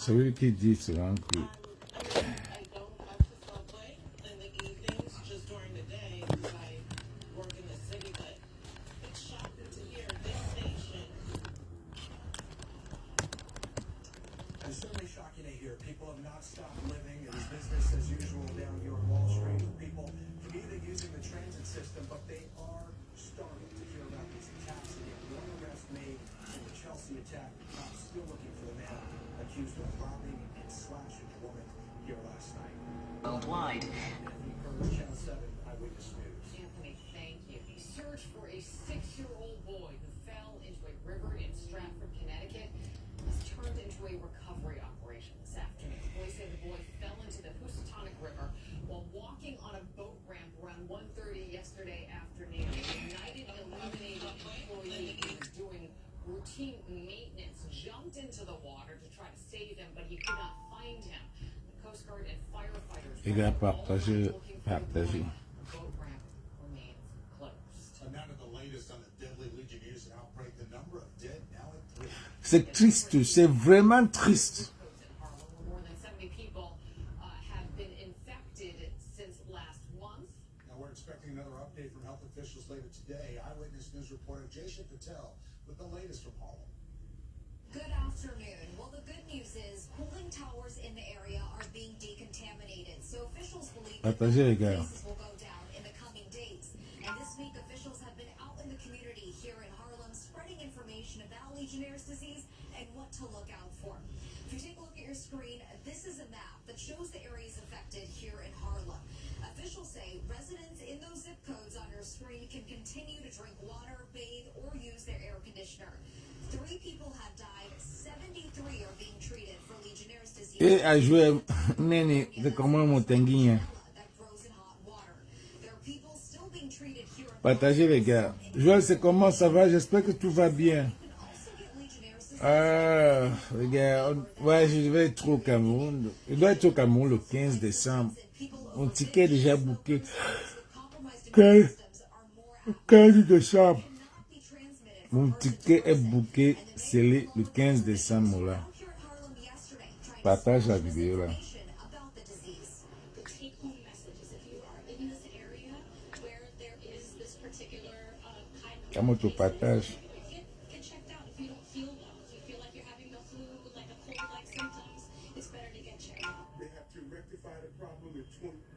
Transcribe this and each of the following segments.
Ça veut dire qu'il dit cela que worldwide. Anthony, thank you. The search for a 6-year-old boy who fell into a river in Stratford, Connecticut, has turned into a recovery operation this afternoon. Police say the boy fell into the Housatonic River while walking on a boat ramp around 1:30 yesterday afternoon. United Illuminated employee who was doing routine maintenance jumped into the water to try to save him, but he could not find him. The Coast Guard and firefighters il a partagé. boat ramp remains closed. Now to the latest on the deadly Legionnaires outbreak, the number of dead now at 3. C'est triste, c'est vraiment triste. More than 70 people have been infected since last month. Now we're expecting another update from health officials later today. Eyewitness News reporter Jason Patel with the latest from Harlem. Good afternoon. Well, the good news is cooling towers in the area are being decontaminated. So officials believe that Partagez, les gars. cases will go down in the coming days. And this week, officials have been out in the community here in Harlem spreading information about Legionnaire's disease and what to look out for. If you take a look at your screen, this is a map that shows the areas affected here in Harlem. Officials say residents in those zip codes on your screen can continue to drink water, bathe, or use their air conditioner. 3 people have died. 73 are being treated for Legionnaire's disease. Et à jouer, Nene, de comment mon tanguin. That grows in hot water. There are people still being treated here in Partagez les gars. Joël, c'est comment ça va? J'espère que tout va bien. also get Legionnaire's disease. Les gars, ouais, je vais être au Cameroun. Je dois être au Cameroun le 15 décembre. Mon ticket est déjà booké. Compromised 15 systems are more 15 décembre. not be transmitted. Mon ticket est booké, scellé le 15 décembre là. Here in Harlem yesterday, trying to Partage la vidéo là. information about the disease. The take-home message is if you are in this area where there is this particular kind of Comment tu partages? get checked out if you don't feel well. If you feel like you're having the flu, like a cold-like symptoms, it's better to get checked out. They have to rectify the problem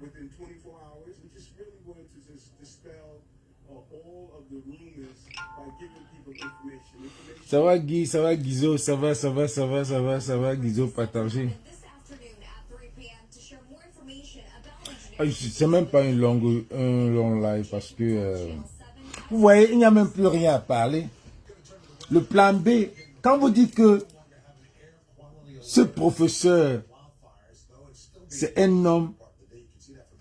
within 24 hours. We just really wanted to just dispel all of the rumors by giving people information. Ça va Guy, ça va Guizo, ça va Guizo, partagez. This afternoon at 3 p.m. to share more information about C'est même pas un long live parce que vous voyez, il n'y a même plus rien à parler. Le plan B, quand vous dites que ce professeur, c'est un homme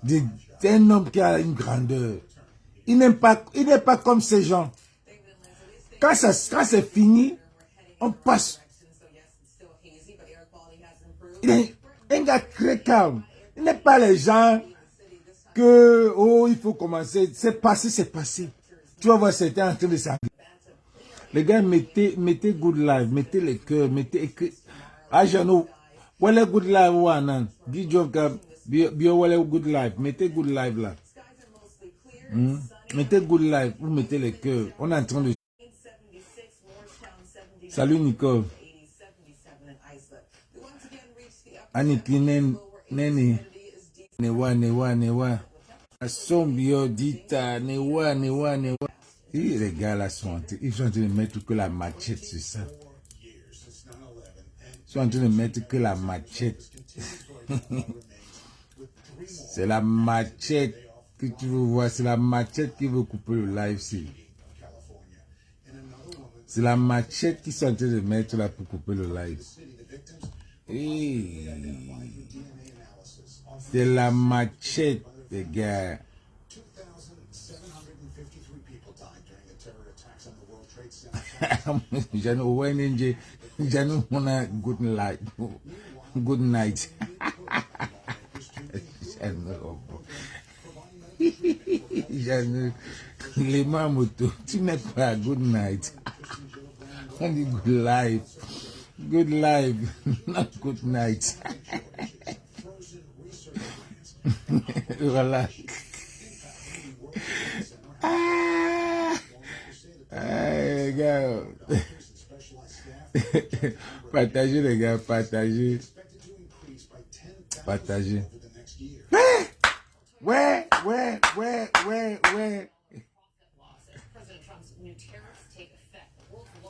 qui a une grandeur. Il n'est pas comme ces gens. Quand c'est fini, on passe. Il est un gars très calme. Il n'est pas les gens que, oh, il faut commencer. C'est passé. Tu vas voir, c'était en train de s'arrêter. Les gars, mettez good live, mettez les cœurs, mettez écrit. Ah, j'en ai, voilà good live, ouanan. Dis job, bio, voilà good live. Mettez good live là. Mettez good live, vous mettez les cœurs. On est en train de. Salut Nicole. Aniki Nene. Newa. Assombio Dita, Newa. Et les gars là ils sont en train de mettre que la machette sur ça. Ils sont en train de mettre que la machette. C'est la machette que tu veux voir. C'est la machette qui veut couper le live ici. C'est la machette qui sont en train de mettre là pour couper le live. Et c'est la machette, les gars. J'en ai good night. Good night. Les mamotos, tu n'es pas good night. On dit good life. Good life, not good night. Voilà. Les gars. Partagez, les gars, partagez. Partagez. Ouais.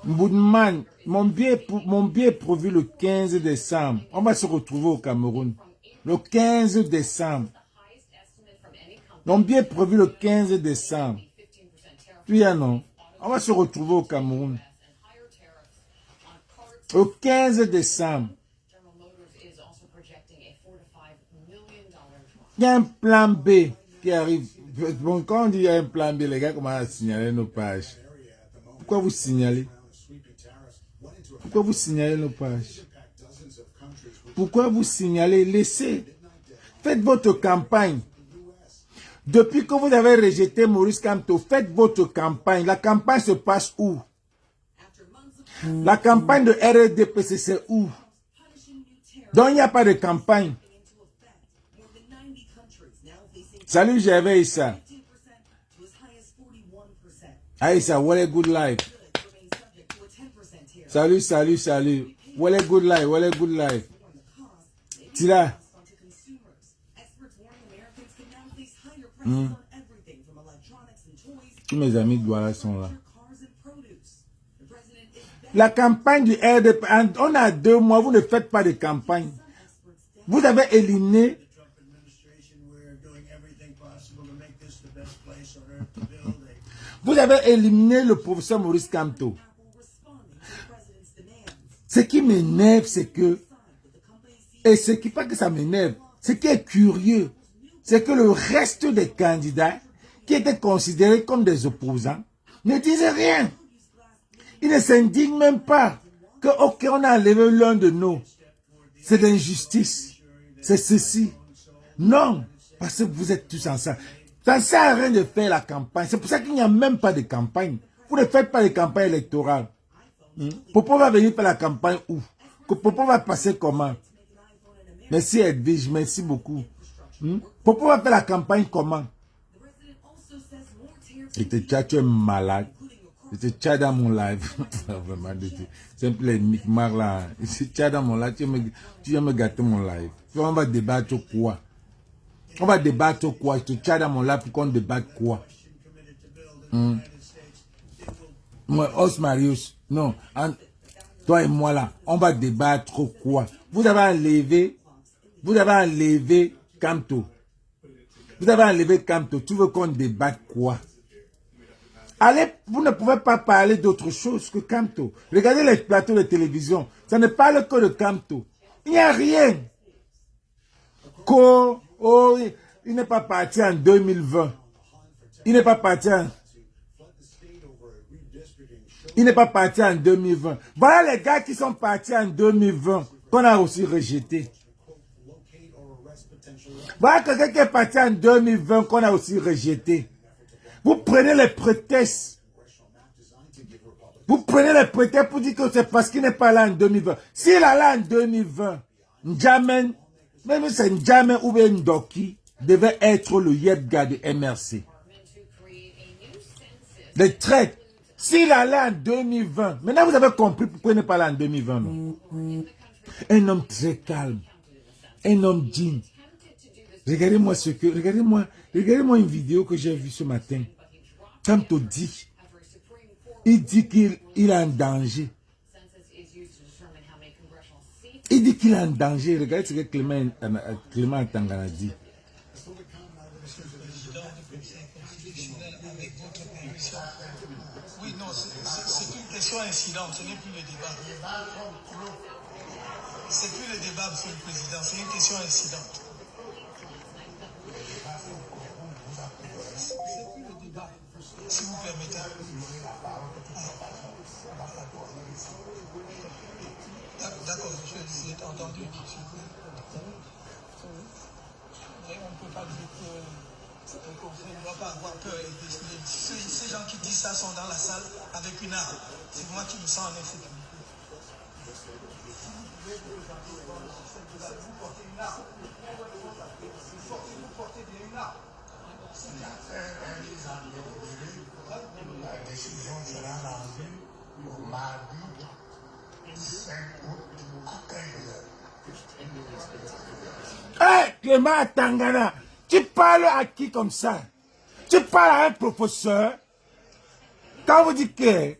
Boudman, mon billet est prévu le 15 décembre. On va se retrouver au Cameroun. Le 15 décembre. Mon billet est prévu le 15 décembre. Puis, non. On va se retrouver au Cameroun. Le 15 décembre. Il y a un plan B qui arrive. Bon, quand on dit il y a un plan B, les gars commencent à signaler nos pages. Pourquoi vous signalez? Pourquoi vous signalez nos pages? Pourquoi vous signalez? Laissez. Faites votre campagne. Depuis que vous avez rejeté Maurice Kamto, faites votre campagne. La campagne se passe où? La campagne de RDPC, c'est où? Donc, il n'y a pas de campagne. Salut, j'avais Issa. Aïssa, what a good life. Salut. What a good life. Tila. Tous mes amis de Douala sont là. La campagne du RDP, on a 2 mois, vous ne faites pas de campagne. Vous avez éliminé. Vous avez éliminé le professeur Maurice Kamto. Ce qui m'énerve, c'est que, et ce qui pas que ça m'énerve, ce qui est curieux, c'est que le reste des candidats qui étaient considérés comme des opposants ne disaient rien. Ils ne s'indignent même pas que, ok, on a enlevé l'un de nous. C'est l'injustice. C'est ceci. Non, parce que vous êtes tous ensemble. Ça ne sert à rien de faire la campagne. C'est pour ça qu'il n'y a même pas de campagne. Vous ne faites pas de campagne électorale. Popo va venir faire la campagne où? Popo va passer comment? Merci Edwige, merci beaucoup. Popo va faire la campagne comment? Et tu es malade. Tu es dans mon live. Vraiment, c'est un peu les micmacs là. Tu es dans mon live, tu viens me gâter mon live. On va débattre quoi? On va débattre quoi? Je te dans mon live pour qu'on débatte quoi? Moi, Os Marius, non. Toi et moi là, on va débattre quoi? Vous avez enlevé Kamto. Vous avez enlevé Kamto. Tu veux qu'on débatte quoi? Allez, vous ne pouvez pas parler d'autre chose que Kamto. Regardez les plateaux de télévision. Ça ne parle que de Kamto. Il n'y a rien. Oh, il n'est pas parti en 2020. Il n'est pas parti en 2020. Voilà les gars qui sont partis en 2020 qu'on a aussi rejeté. Voilà quelqu'un qui est parti en 2020 qu'on a aussi rejeté. Vous prenez les prétextes. Vous prenez les prétextes pour dire que c'est parce qu'il n'est pas là en 2020. S'il est là en 2020, N'Djamène, même c'est N'Djamène ou bien Ndoki, devait être le Yebga de MRC. Les traites. S'il est là en 2020, maintenant vous avez compris pourquoi il n'est pas là en 2020. Non? Un homme très calme. Un homme digne. Regardez-moi regardez-moi une vidéo que j'ai vue ce matin. Kamto dit, il dit qu'il est en danger. Il dit qu'il est en danger. Regardez ce que Clément Tangana dit. Oui, non, c'est une question incidente, ce n'est plus le débat. C'est plus le débat, monsieur le Président, c'est une question incidente. C'est plus le débat, si vous permettez. D'accord, je l'ai entendu. Mais on ne peut pas dire que le Conseil ne doit pas avoir peur et décider. Ces gens qui disent ça sont dans la salle avec une arme. C'est moi qui me sens en insécurité. La décision sera rendue au mardi 5 août à 15 heures. Hé, Clément Tangana, tu parles à qui comme ça? Tu parles à un professeur. Quand vous dites que...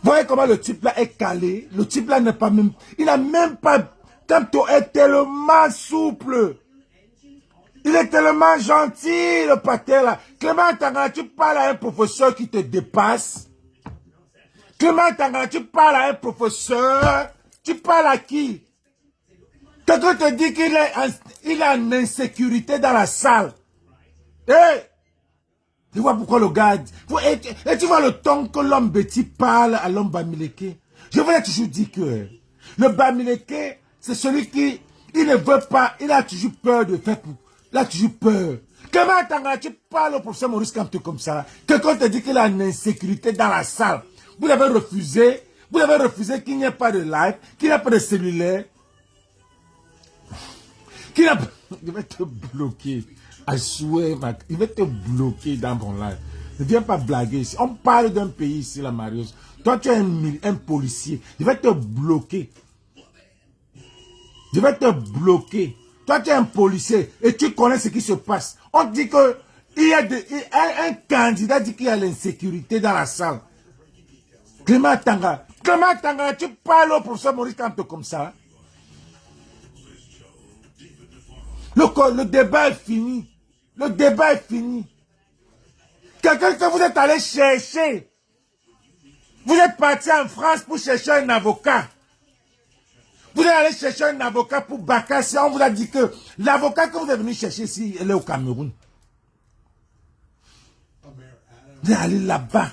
Voyez comment le type là est calé. Le type là n'est pas même... Il n'a même pas... Tantôt est tellement souple. Il est tellement gentil, le pater là. Clément Tangana, tu parles à un professeur qui te dépasse. Clément Tangana, tu parles à un professeur. Tu parles à qui? Quelqu'un te dit qu'il est en insécurité dans la salle. Tu vois pourquoi le gars... Et tu vois le ton que l'homme Betty parle à l'homme Bamileke. Je vous ai toujours dit que le Bamileke, c'est celui qui... Il ne veut pas... Il a toujours peur de faire... Il a toujours peur. Comment tu parles au professeur Maurice Kamto comme ça? Quelqu'un te dit qu'il a une insécurité dans la salle. Vous l'avez refusé. Vous l'avez refusé qu'il n'y ait pas de live, qu'il n'y ait pas de cellulaire. Je vais te bloquer. I swear, il va te bloquer dans ton live. Ne viens pas blaguer ici. On parle d'un pays ici, la Marius. Toi, tu es un policier. Je vais te bloquer. Je vais te bloquer. Toi, tu es un policier et tu connais ce qui se passe. On dit que il y a un candidat dit qu'il y a l'insécurité dans la salle. Clément Tangana. Clément Tangana, tu parles au professeur Maurice Kamto comme ça. Le débat est fini. Le débat est fini. Quelqu'un que vous êtes allé chercher. Vous êtes parti en France pour chercher un avocat. Vous êtes allé chercher un avocat pour Bakassi. On vous a dit que l'avocat que vous êtes venu chercher ici, elle est au Cameroun. Vous êtes allé là-bas.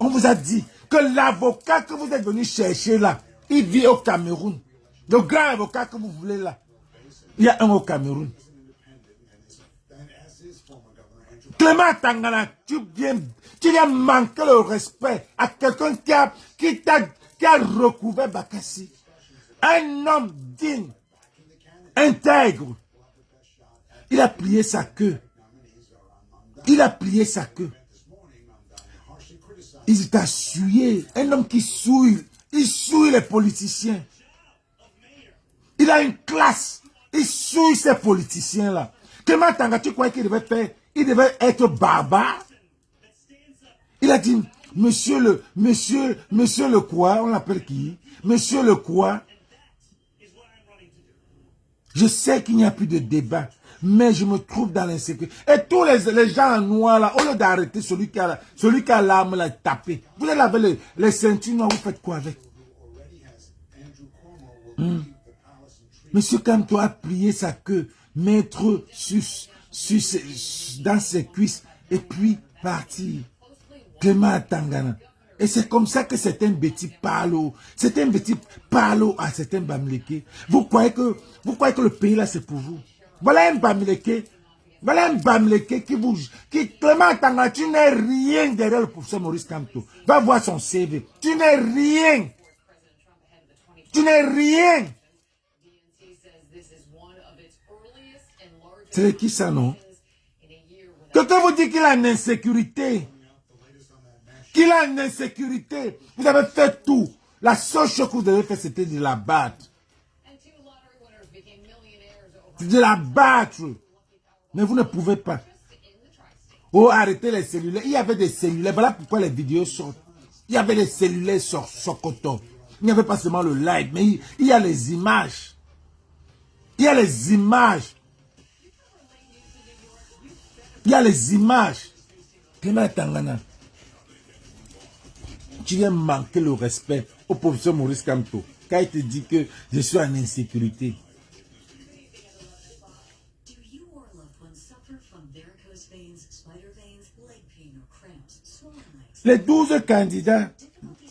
On vous a dit que l'avocat que vous êtes venu chercher là, il vit au Cameroun. Le grand avocat que vous voulez là, il y a un au Cameroun. Clément Tangana, tu viens manquer le respect à quelqu'un qui a recouvert Bakassi. Un homme digne, intègre. Il a plié sa queue. Il a plié sa queue. Il t'a souillé. Un homme qui souille. Il souille les politiciens. Il a une classe. Il souille ces politiciens-là. Clément Tangana, tu croyais qu'il devait faire? Il devait être barbare. Il a dit, monsieur le quoi, on l'appelle qui? Monsieur le quoi? Je sais qu'il n'y a plus de débat, mais je me trouve dans l'insécurité. Et tous les gens en noir là, au lieu d'arrêter celui qui a l'arme là, taper. Vous allez laver les ceintures noires, vous faites quoi avec? Monsieur Kamto a plié sa queue, mettre dans ses cuisses, et puis partir. Clément Tangana. Et c'est comme ça que certains Betty parlent. Certains Betty parlent à certains Bamileke. Vous croyez que le pays là c'est pour vous? Voilà un Bamileke. Voilà un Bamileke qui Clément Tangana, tu n'es rien derrière le professeur Maurice Kamto. Va voir son CV. Tu n'es rien. Tu n'es rien. C'est qui ça, non? Quelqu'un vous dit qu'il a une insécurité. Qu'il a une insécurité. Vous avez fait tout. La seule chose que vous avez fait, c'était de la battre. De la battre. Mais vous ne pouvez pas. Oh, arrêtez les cellulaires. Il y avait des cellulaires. Voilà pourquoi les vidéos sortent. Il y avait des cellulaires sur Sokoto. Il n'y avait pas seulement le live, mais il y a les images. Il y a les images. Il y a les images. Clément Tangana, tu viens manquer le respect au professeur Maurice Kamto. Quand il te dit que je suis en insécurité. Les 12 candidats,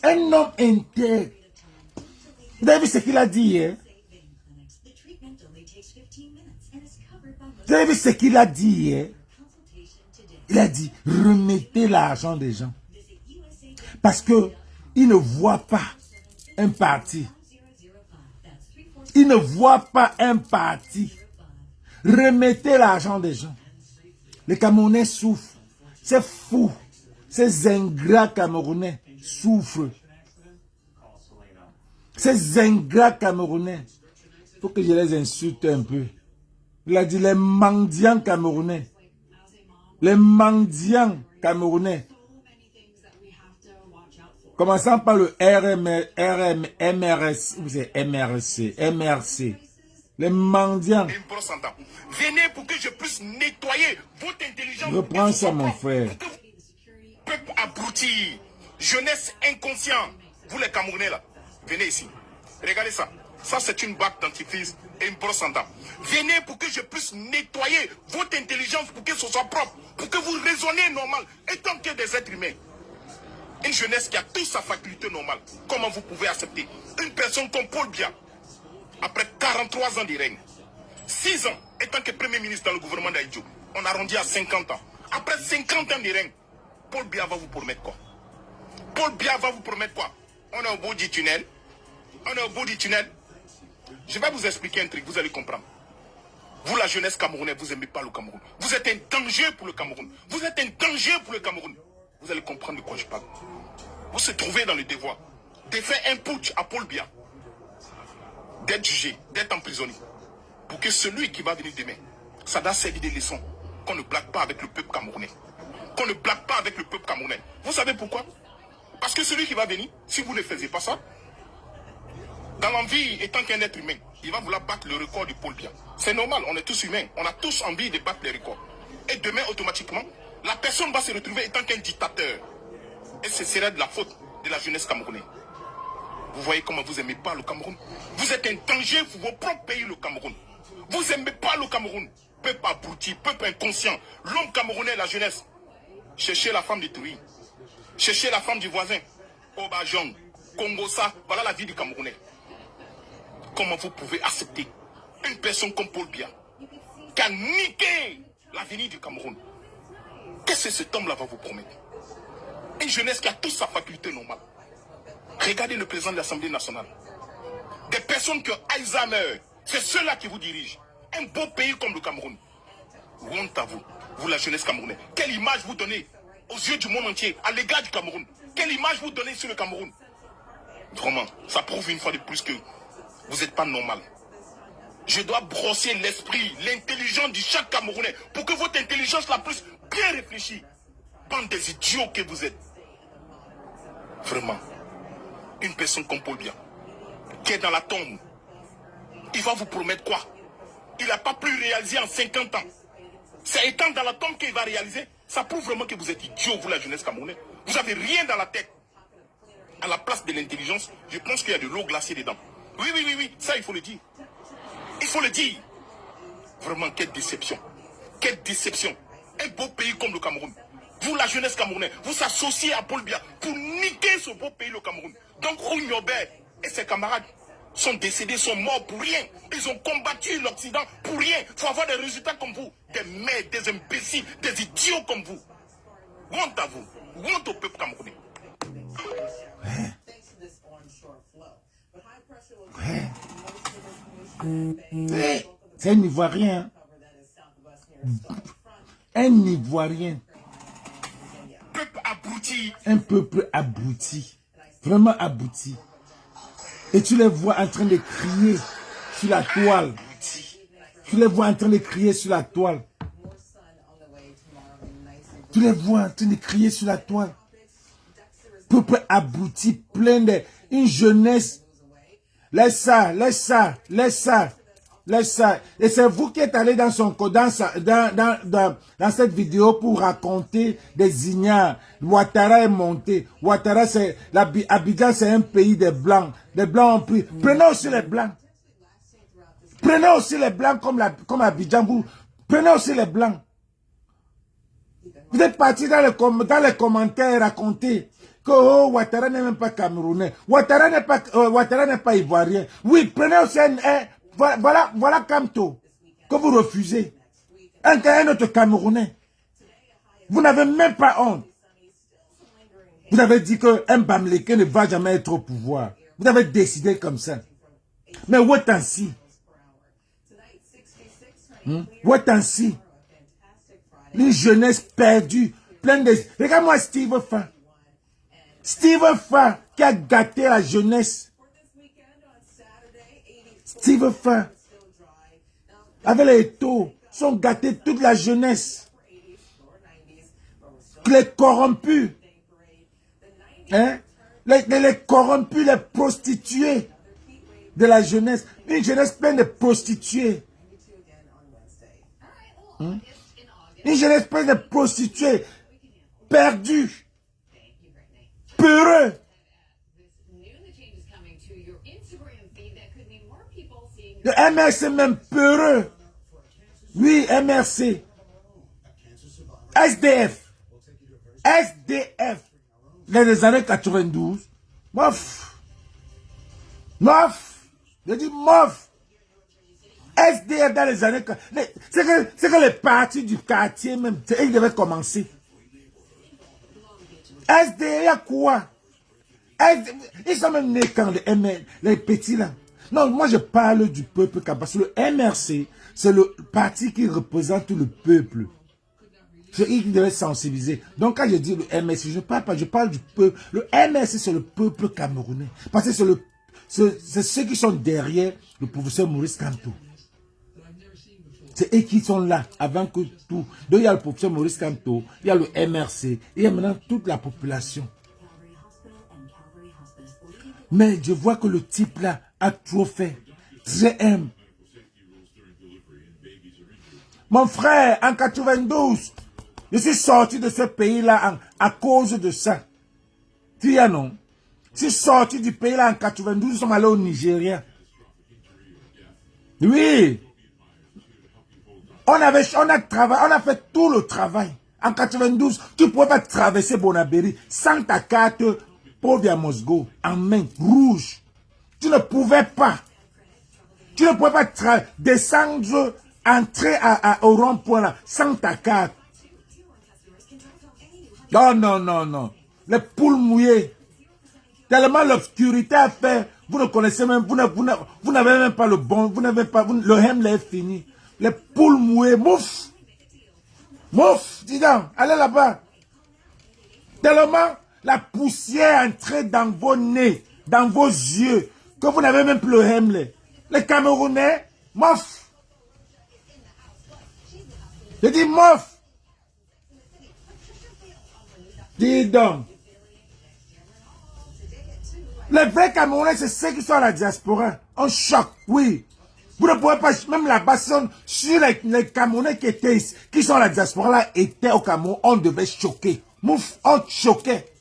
un homme intègre. Vous avez vu ce qu'il a dit hier? Vous avez vu ce qu'il a dit hier? Il a dit, remettez l'argent des gens. Parce que il ne voit pas un parti Ils ne voient pas un parti. Remettez l'argent des gens. Les Camerounais souffrent. C'est fou. Ces ingrats Camerounais souffrent. Ces ingrats Camerounais. Il faut que je les insulte un peu. Il a dit les mendiants Camerounais. Les mendiants Camerounais. Commençant par le MRC. Les mendiants. Venez pour que je puisse nettoyer votre intelligence. Reprends ça, mon frère. Peuple abruti, jeunesse inconscient. Vous les Camerounais là, venez ici. Regardez ça. Ça c'est une bague dentifrice et une brosse à dents. Venez pour que je puisse nettoyer votre intelligence pour que ce soit propre. Pour que vous raisonnez normal. Étant que des êtres humains. Une jeunesse qui a toute sa faculté normale. Comment vous pouvez accepter une personne comme Paul Biya, après 43 ans de règne, 6 ans étant que Premier ministre dans le gouvernement d'Aïdjo, on arrondit à 50 ans. Après 50 ans de règne, Paul Biya va vous promettre quoi? Paul Biya va vous promettre quoi? On est au bout du tunnel. On est au bout du tunnel. Je vais vous expliquer un truc, vous allez comprendre. Vous, la jeunesse camerounaise, vous n'aimez pas le Cameroun. Vous êtes un danger pour le Cameroun. Vous êtes un danger pour le Cameroun. Vous allez comprendre de quoi je parle. Vous se trouvez dans le devoir de faire un putsch à Paul Biya, d'être jugé, d'être emprisonné, pour que celui qui va venir demain, ça doit servir des leçons, qu'on ne blague pas avec le peuple camerounais. Qu'on ne blague pas avec le peuple camerounais. Vous savez pourquoi? Parce que celui qui va venir, si vous ne faisiez pas ça, dans l'envie, étant qu'un être humain, il va vouloir battre le record du Paul Biya. C'est normal, on est tous humains, on a tous envie de battre les records. Et demain, automatiquement, la personne va se retrouver étant qu'un dictateur. Et ce serait de la faute de la jeunesse camerounaise. Vous voyez comment vous n'aimez pas le Cameroun? Vous êtes un danger pour vos propres pays, le Cameroun. Vous n'aimez pas le Cameroun. Peuple abruti, peuple inconscient. L'homme camerounais, la jeunesse. Cherchez la femme du Touy. Cherchez la femme du voisin. Obajong, Congosa, voilà la vie du Camerounais. Comment vous pouvez accepter une personne comme Paul Biya qui a niqué l'avenir du Cameroun? Qu'est-ce que cet homme-là va vous promettre? Une jeunesse qui a toute sa faculté normale. Regardez le président de l'Assemblée nationale. Des personnes qui ont Alzheimer, c'est ceux-là qui vous dirigent. Un beau pays comme le Cameroun. Honte à vous, vous la jeunesse camerounaise. Quelle image vous donnez aux yeux du monde entier, à l'égard du Cameroun? Quelle image vous donnez sur le Cameroun? Vraiment, ça prouve une fois de plus que vous n'êtes pas normal. Je dois brosser l'esprit, l'intelligence de chaque Camerounais pour que votre intelligence la plus bien réfléchie. Bande des idiots que vous êtes. Vraiment. Une personne comme Paul Biya, qui est dans la tombe, il va vous promettre quoi? Il n'a pas pu réaliser en 50 ans. C'est étant dans la tombe qu'il va réaliser. Ça prouve vraiment que vous êtes idiot, vous la jeunesse camerounaise. Vous n'avez rien dans la tête. À la place de l'intelligence, je pense qu'il y a de l'eau glacée dedans. Oui, ça il faut le dire. Il faut le dire. Vraiment, quelle déception. Quelle déception. Un beau pays comme le Cameroun. Vous, la jeunesse camerounaise, vous associez à Paul Biya pour niquer ce beau pays, le Cameroun. Donc, Ounyobe et ses camarades sont décédés, sont morts pour rien. Ils ont combattu l'Occident pour rien. Il faut avoir des résultats comme vous. Des mères, des imbéciles, des idiots comme vous. Honte à vous. Honte au peuple camerounais. C'est un Ivoirien. Un Ivoirien. Peuple abruti. Un peuple abruti. Vraiment abruti. Et tu les vois en train de crier sur la toile. Tu les vois en train de crier sur la toile. Tu les vois en train de crier sur la toile. Peuple abruti, plein de... Une jeunesse. Laisse ça, laisse ça, laisse ça. Laisse ça. Et c'est vous qui êtes allé dans cette vidéo pour raconter des ignares. Ouattara est monté. Ouattara, c'est... Abidjan, c'est un pays des Blancs. Les Blancs ont pris. Prenez aussi les Blancs. Prenez aussi les Blancs comme Abidjan. Prenez aussi les Blancs. Vous êtes partis dans les commentaires raconter que oh, Ouattara n'est même pas camerounais. Ouattara n'est pas ivoirien. Oui, prenez aussi voilà Kamto que vous refusez. Un autre Camerounais. Vous n'avez même pas honte. Vous avez dit qu'un Bamileke ne va jamais être au pouvoir. Vous avez décidé comme ça. Mais what and see? What and see? Une jeunesse perdue, pleine de... Regarde-moi Steve Fa. Steve Fa qui a gâté la jeunesse. Steve Fa. Avec les taux, sont gâtés toute la jeunesse. Les corrompus. Hein? Les corrompus, les prostituées de la jeunesse. Une jeunesse pleine de prostituées. Hein? Une jeunesse pleine de prostituées. Perdue. Peureux. Le MRC même peureux. Oui, MRC. SDF. SDF. Les années 92. Mof. Mof. Je dis mof. SDF dans les années... C'est que les partis du quartier même, ils devaient commencer. SDF, il y a quoi? Ils sont même nés quand les petits là. Non, moi je parle du peuple parce que le MRC, c'est le parti qui représente le peuple. C'est eux qui devaient sensibiliser. Donc quand je dis le MRC, je parle pas, je parle du peuple. Le MRC, c'est le peuple camerounais. Parce que c'est ceux qui sont derrière le professeur Maurice Kamto. C'est eux qui sont là avant que tout. Donc il y a le professeur Maurice Kamto, il y a le MRC, il y a maintenant toute la population. Mais je vois que le type là a trop fait. J'aime. Mon frère, en 92, je suis sorti de ce pays-là à cause de ça. Tu y as non? Je suis sorti du pays-là en 92, nous sommes allés au Nigeria. Oui. On a fait tout le travail. En 92, tu ne pouvais pas traverser Bonabéry sans ta carte Povia Mosgo en main rouge. Tu ne pouvais pas. Tu ne pouvais pas descendre, entrer au rond-point là sans ta carte. Non, non, non, non. Les poules mouillées. Tellement l'obscurité a fait. Vous ne connaissez même, vous n'avez même pas le bon, vous n'avez pas, le hem est fini. Les poules mouillées, mouf. Mouf, dis donc, allez là-bas. Tellement la poussière est entrée dans vos nez, dans vos yeux, que vous n'avez même plus le hem. Les Camerounais, mouf. Je dis mouf. Dis donc. Les vrais Camerounais, c'est ceux qui sont à la diaspora. On choque, oui. Vous ne pouvez pas, même la basson, sur les Camerounais qui sont à la diaspora, là, étaient au Cameroun, on devait choquer. Mouf, on choquait.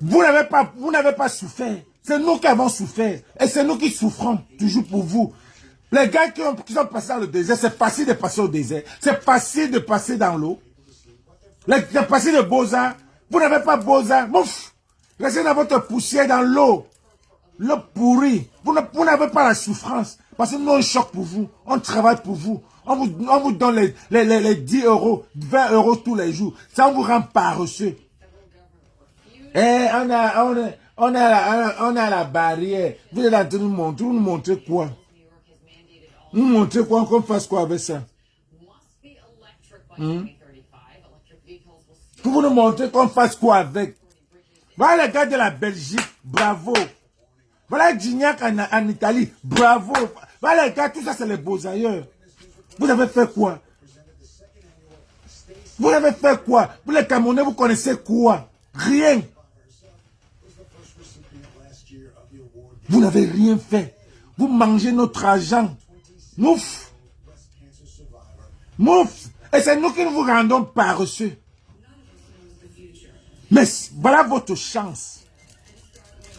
Vous n'avez pas souffert. C'est nous qui avons souffert. Et c'est nous qui souffrons, toujours pour vous. Les gars qui sont passés dans le désert, c'est facile de passer au désert. C'est facile de passer dans l'eau. C'est facile de Beaux-Arts. Vous n'avez pas Beaux-Arts. Mouf. Restez dans votre poussière dans l'eau. L'eau pourrie. Vous n'avez pas la souffrance. Parce que nous, on choque pour vous. On travaille pour vous. On vous donne les 10 euros, 20 euros tous les jours. Ça vous rend paresseux. Eh, on a la barrière. Vous êtes en train de nous montrer quoi? Nous montrer quoi? Qu'on fasse quoi avec ça? Pour vous nous montrer qu'on fasse quoi avec? Voilà les gars de la Belgique, bravo. Voilà Gignac en Italie, bravo. Voilà les gars, tout ça c'est les beaux ailleurs. Vous avez fait quoi? Vous avez fait quoi? Vous les Camerounais, vous connaissez quoi? Rien. Vous n'avez rien fait. Vous mangez notre argent. Mouf. Mouf. Et c'est nous qui nous rendons paresseux. Mais voilà votre chance.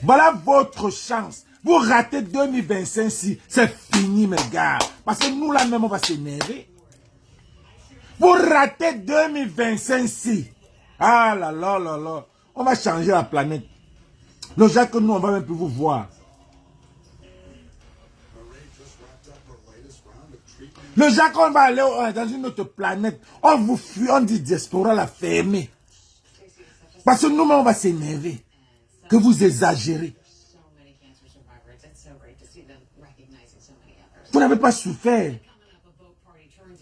Voilà votre chance. Vous ratez 2025 si c'est fini mes gars. Parce que nous là même on va s'énerver. Vous ratez 2025 si. Ah là là là là. On va changer la planète. Le gens que nous on va même plus vous voir. Le gens qu'on va aller dans une autre planète. On vous fuit, on dit diaspora la fermer. Parce que nous-mêmes, on va s'énerver. Que vous exagérez. n'avez pas souffert.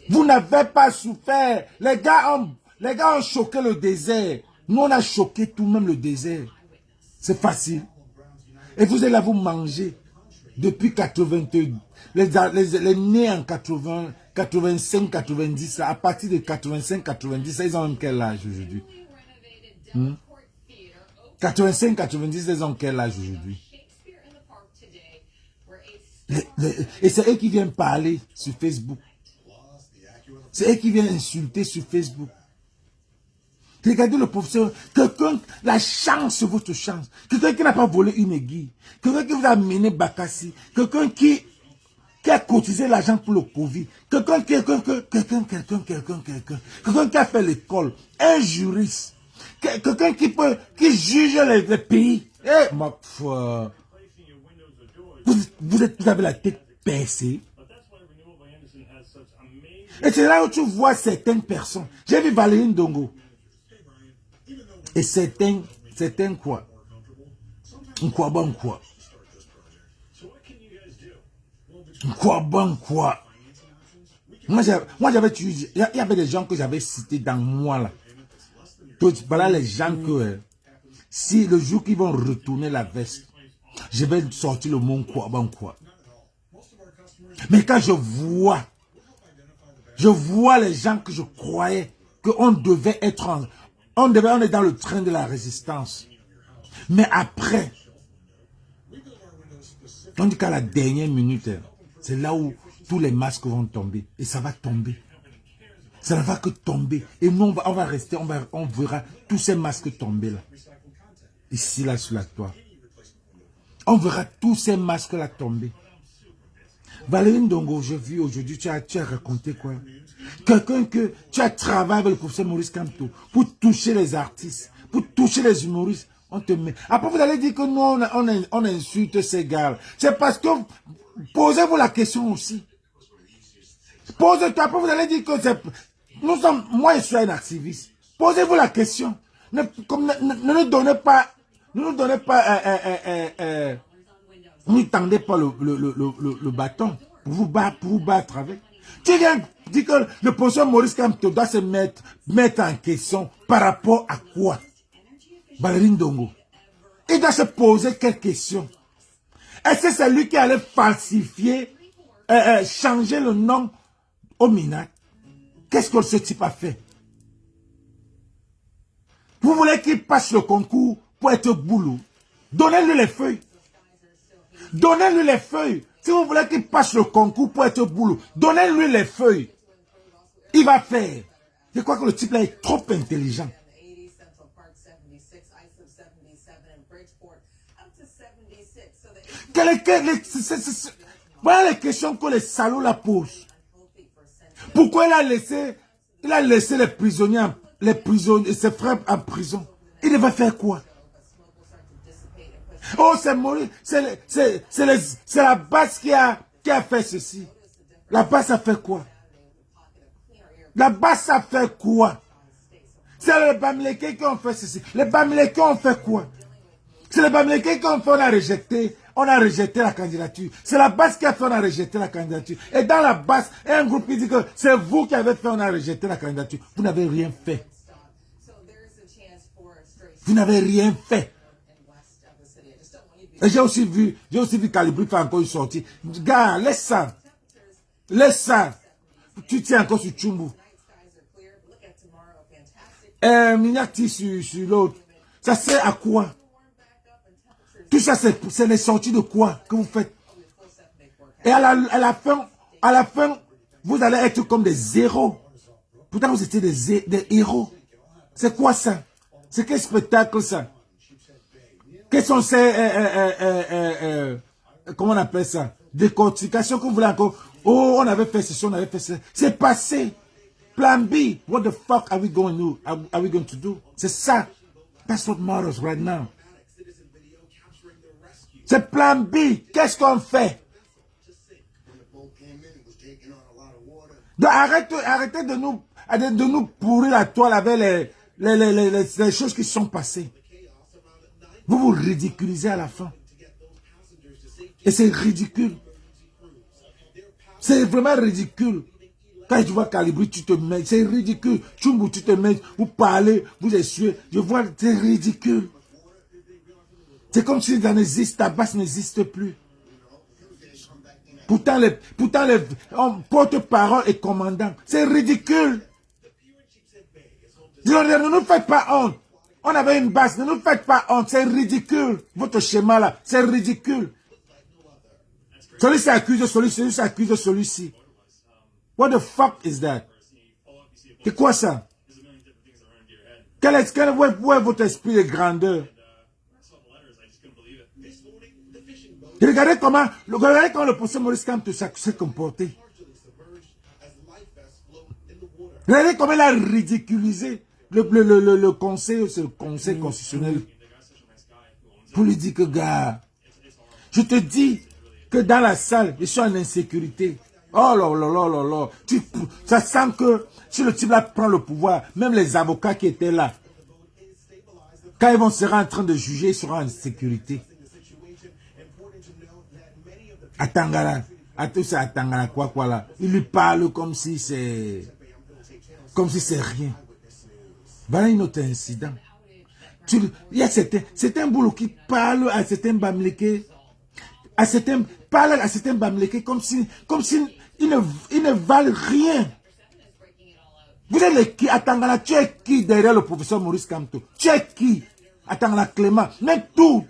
Vous n'avez pas souffert. Les gars ont choqué le désert. Nous, on a choqué tout même le désert. C'est facile. Et vous êtes là, vous mangez. Depuis 82, les nés en 80, 85, 90, à partir de 85, 90, ils ont quel âge aujourd'hui? 85, 90, ils ont quel âge aujourd'hui? Et c'est eux qui viennent parler sur Facebook. C'est eux qui viennent insulter sur Facebook. Regardez le professeur, quelqu'un, la chance, votre chance. Quelqu'un qui n'a pas volé une aiguille. Quelqu'un qui vous a mené Bakassi. Quelqu'un qui a cotisé l'argent pour le Covid. Quelqu'un qui a fait l'école. Un juriste. Quelqu'un qui juge les pays. Eh, ma foi. Vous avez la tête percée. Et c'est là où tu vois certaines personnes. J'ai vu Valérie Ndongo. Et certains quoi? Quoi bon quoi? Quoi? Moi j'avais tué. Il y avait des gens que j'avais cités dans moi là. Voilà les gens que si le jour qu'ils vont retourner la veste, je vais sortir le mot quoi bon quoi. Mais quand je vois les gens que je croyais qu'on devait être on est dans le train de la résistance. Mais après, on dit qu'à la dernière minute, c'est là où tous les masques vont tomber. Et ça va tomber. Ça ne va que tomber. Et nous, on va rester, on verra tous ces masques tomber là. Ici, là, sur la toile. On verra tous ces masques là tomber. Valérie Ndongo, j'ai vu aujourd'hui, tu as raconté quoi? Quelqu'un que tu as travaillé avec le professeur Maurice Kamto pour toucher les artistes, pour toucher les humoristes, on te met. Après, vous allez dire que nous, on insulte ces gars. C'est parce que, posez-vous la question aussi. Posez-toi, après, vous allez dire que c'est... Moi, je suis un activiste. Posez-vous la question. Ne nous donnez pas... Ne tendez pas le bâton pour vous battre avec. Tu viens dire que le professeur Maurice Kamto doit se mettre en question par rapport à quoi? Valérie Ndongo. Il doit se poser quelques questions. Est-ce que c'est lui qui allait falsifier, changer le nom au Minat? Qu'est-ce que ce type a fait? Vous voulez qu'il passe le concours pour être boulot? Donnez-lui les feuilles. Donnez-lui les feuilles. Si vous voulez qu'il passe le concours pour être boulot, donnez-lui les feuilles. Il va faire. Je crois que le type là est trop intelligent. Voilà les questions que les salauds la posent. Pourquoi il a laissé les prisonniers, ses frères en prison? Il devait faire quoi? Oh, c'est Maurice, c'est la base qui a fait ceci. La base a fait quoi? La base a fait quoi? C'est les Bamileke qui ont fait ceci. Les Bamileke ont fait quoi? C'est les Bamileke qui ont fait, on a rejeté la candidature. C'est la base qui a fait, on a rejeté la candidature. Et dans la base, il y a un groupe qui dit que c'est vous qui avez fait, on a rejeté la candidature. Vous n'avez rien fait. Vous n'avez rien fait. Et j'ai aussi vu Calibri faire encore une sortie. Gars, laisse ça. Laisse ça. Tu tiens encore sur Tchumbu. Mignati sur l'autre. Ça sert à quoi? Tout ça, c'est les sorties de quoi que vous faites? Et à la fin, vous allez être comme des héros. Pourtant, vous étiez des héros. C'est quoi ça? C'est quel spectacle ça? Quels sont ces... comment on appelle ça? Décortications que vous voulez encore. Oh, on avait fait ceci, on avait fait ça. C'est passé. Plan B. What the fuck are we going to do? C'est ça. That's what matters right now. C'est plan B. Qu'est-ce qu'on fait? Donc arrêtez de nous pourrir la toile avec les choses qui sont passées. Vous vous ridiculisez à la fin. Et c'est ridicule. C'est vraiment ridicule. Quand tu vois Calibri, tu te mets, c'est ridicule. Chumbu, tu te mets, vous parlez, vous essuyez. Je vois, c'est ridicule. C'est comme si ça n'existe, ta base n'existe plus. Pourtant, les porte-parole et commandant, c'est ridicule. Ne nous faites pas honte. On avait une base, ne nous faites pas honte, c'est ridicule. Votre schéma là, c'est ridicule. Celui-ci accuse celui-ci, celui-ci accuse celui-ci. What the fuck is that? C'est quoi ça? Où est votre esprit de grandeur? Regardez comment le professeur Maurice Kamto s'est comporté. Regardez comment il a ridiculisé le conseil constitutionnel. Pour lui dire que, gars, je te dis que dans la salle, je suis en insécurité. Oh là là là là là. Ça sent que si le type là prend le pouvoir, même les avocats qui étaient là, quand ils vont se en train de juger, ils seront en sécurité. À Tangara, quoi là. Il lui parle comme si c'est rien. Voilà un autre incident. Il y a certains boulot qui parlent à certains Bamileke, comme si ils ne valent rien. Vous êtes les qui? Attends, tu es qui derrière le professeur Maurice Kamto? Tu es qui? Attends, la Clément, même tous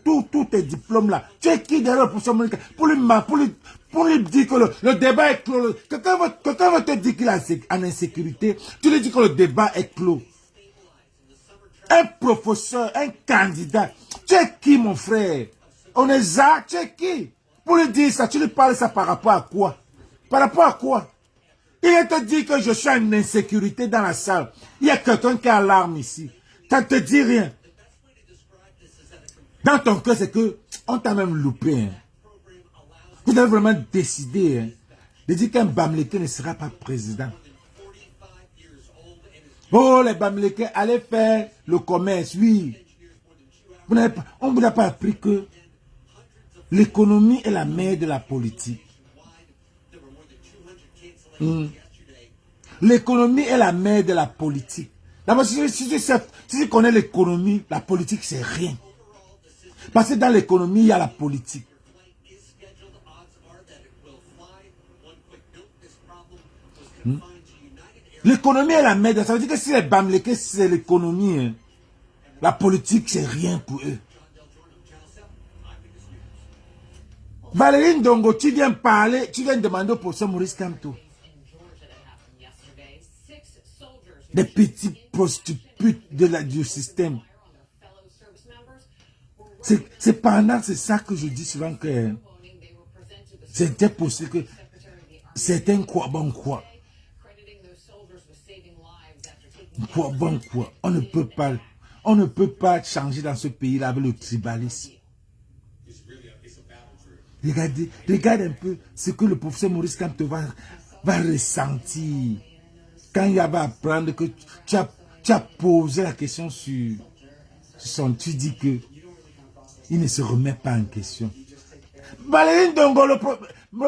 tes diplômes là, tu es qui derrière le professeur Maurice Kamto? Pour lui dire que le débat est clos. Quelqu'un va te dire qu'il est en insécurité, tu lui dis que le débat est clos. Un professeur, un candidat, tu es qui mon frère? On est ça, tu es qui? Pour lui dire ça, tu lui parles ça par rapport à quoi? Par rapport à quoi? Il te dit que je suis en insécurité dans la salle. Il y a quelqu'un qui a l'arme ici. Ça ne te dit rien. Dans ton cœur, c'est que on t'a même loupé. Hein. Vous avez vraiment décidé hein, de dire qu'un Bamileke ne sera pas président. Oh, les Bamileke, allez faire le commerce, oui. On ne vous a pas appris que l'économie est la mère de la politique. L'économie est la mère de la politique. D'abord, si tu connais l'économie, la politique, c'est rien. Parce que dans l'économie, il y a la politique. L'économie est la mère. Ça veut dire que si les Bamileke, c'est l'économie, hein, la politique, c'est rien pour eux. Valérie Ndongo, tu viens parler, tu viens demander au professeur Maurice Kamto. Des petits prostituées du système. C'est pendant, c'est ça que je dis souvent que c'était possible que certains croient bon quoi. Bon quoi. On ne peut pas changer dans ce pays-là avec le tribalisme. Regarde un peu ce que le professeur Maurice Kamto va ressentir. Quand il va apprendre que tu as posé la question sur son, tu dis que il ne se remet pas en question. Valérie Ndongo,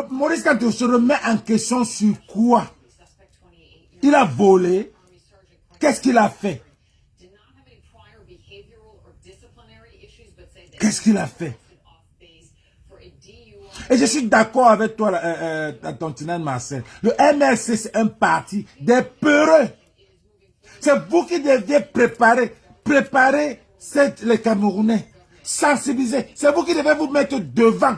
Maurice Kamto se remet en question sur quoi? Il a volé. Qu'est-ce qu'il a fait? Qu'est-ce qu'il a fait? Et je suis d'accord avec toi, Tontinan Marcel. Le MLC, c'est un parti des peureux. C'est vous qui deviez préparer les Camerounais, sensibiliser. C'est vous qui devez vous mettre devant.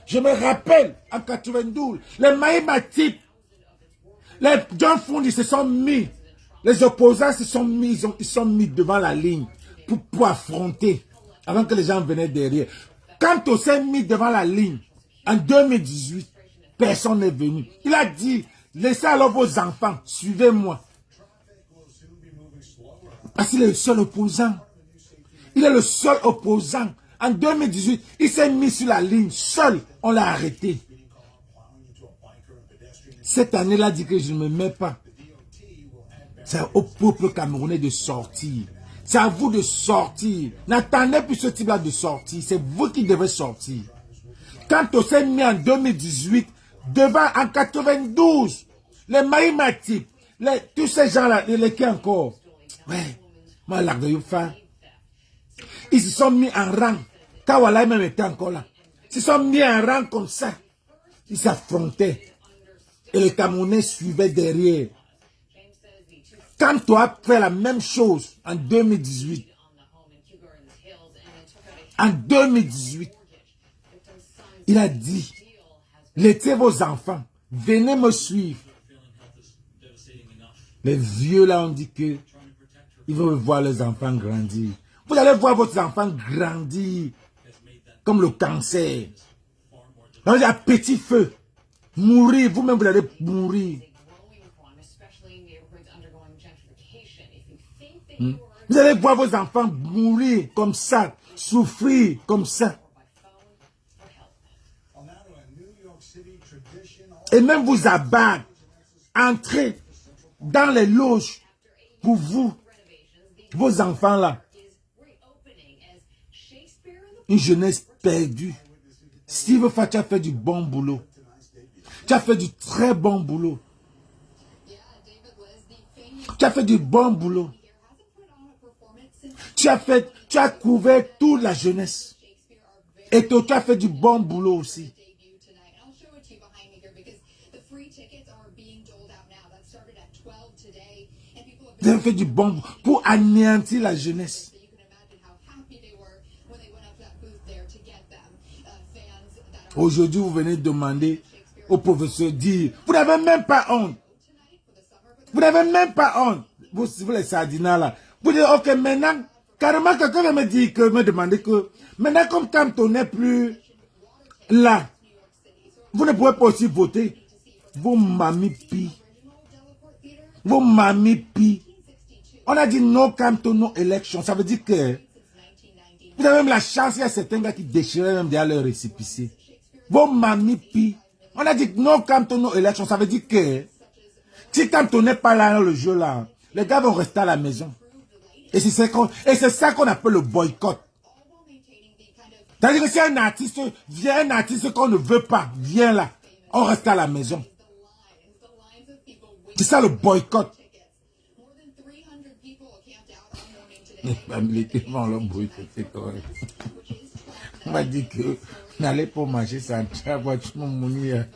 Je me rappelle, en 92, les Maïma Type, les John Fundi se sont mis, les opposants se sont mis, ils sont mis devant la ligne pour affronter, avant que les gens venaient derrière. Quand on s'est mis devant la ligne, en 2018, personne n'est venu. Il a dit, laissez alors vos enfants, suivez-moi. Parce qu'il est le seul opposant. Il est le seul opposant. En 2018, il s'est mis sur la ligne, seul, on l'a arrêté. Cette année, il a dit que je ne me mets pas. C'est au peuple camerounais de sortir. C'est à vous de sortir. N'attendez plus ce type-là de sortir. C'est vous qui devez sortir. Quand on s'est mis en 2018 devant en 92, les Maïmatip, tous ces gens-là, les qui encore. Ouais, moi, l'arc de Youfa, ils se sont mis en rang. Kawala même était encore là. Ils se sont mis en rang comme ça. Ils s'affrontaient. Et les Camerounais suivaient derrière. Quand toi fait la même chose en 2018, il a dit, laissez vos enfants, venez me suivre. Les vieux là ont dit que ils veulent voir les enfants grandir. Vous allez voir votre enfant grandir comme le cancer. Dans un petit feu. Mourir, vous-même vous allez mourir. Vous allez voir vos enfants mourir comme ça, souffrir comme ça. Et même vous abattre, entrer dans les loges pour vous, vos enfants là. Une jeunesse perdue. Steve Fa, tu as fait du bon boulot. Tu as fait du très bon boulot. Tu as fait du bon boulot. Tu as couvert toute la jeunesse. Et tu as fait du bon boulot aussi. Tu as fait du bon boulot pour anéantir la jeunesse. Aujourd'hui, vous venez demander au professeur, dire, vous n'avez même pas honte. Vous n'avez même pas honte. Vous les sardinats là. Vous dites, ok, maintenant, carrément, quelqu'un va me demander que, maintenant, comme Campton n'est plus là, vous ne pouvez pas aussi voter. Vos mamies pis. Vos mamies pis. On a dit no Campton, no election. Ça veut dire que, vous avez même la chance, il y a certains gars qui déchiraient même derrière leur récépissé. Vos mamies pis. On a dit no Campton, no election. Ça veut dire que, si Campton n'est pas là dans le jeu là, les gars vont rester à la maison. Et c'est ça qu'on appelle le boycott. C'est-à-dire que si un artiste vient, un artiste qu'on ne veut pas, vient là, on reste à la maison. C'est ça le boycott. On m'a dit que n'allez pas manger ça, tu vas voir tout le monde mourir.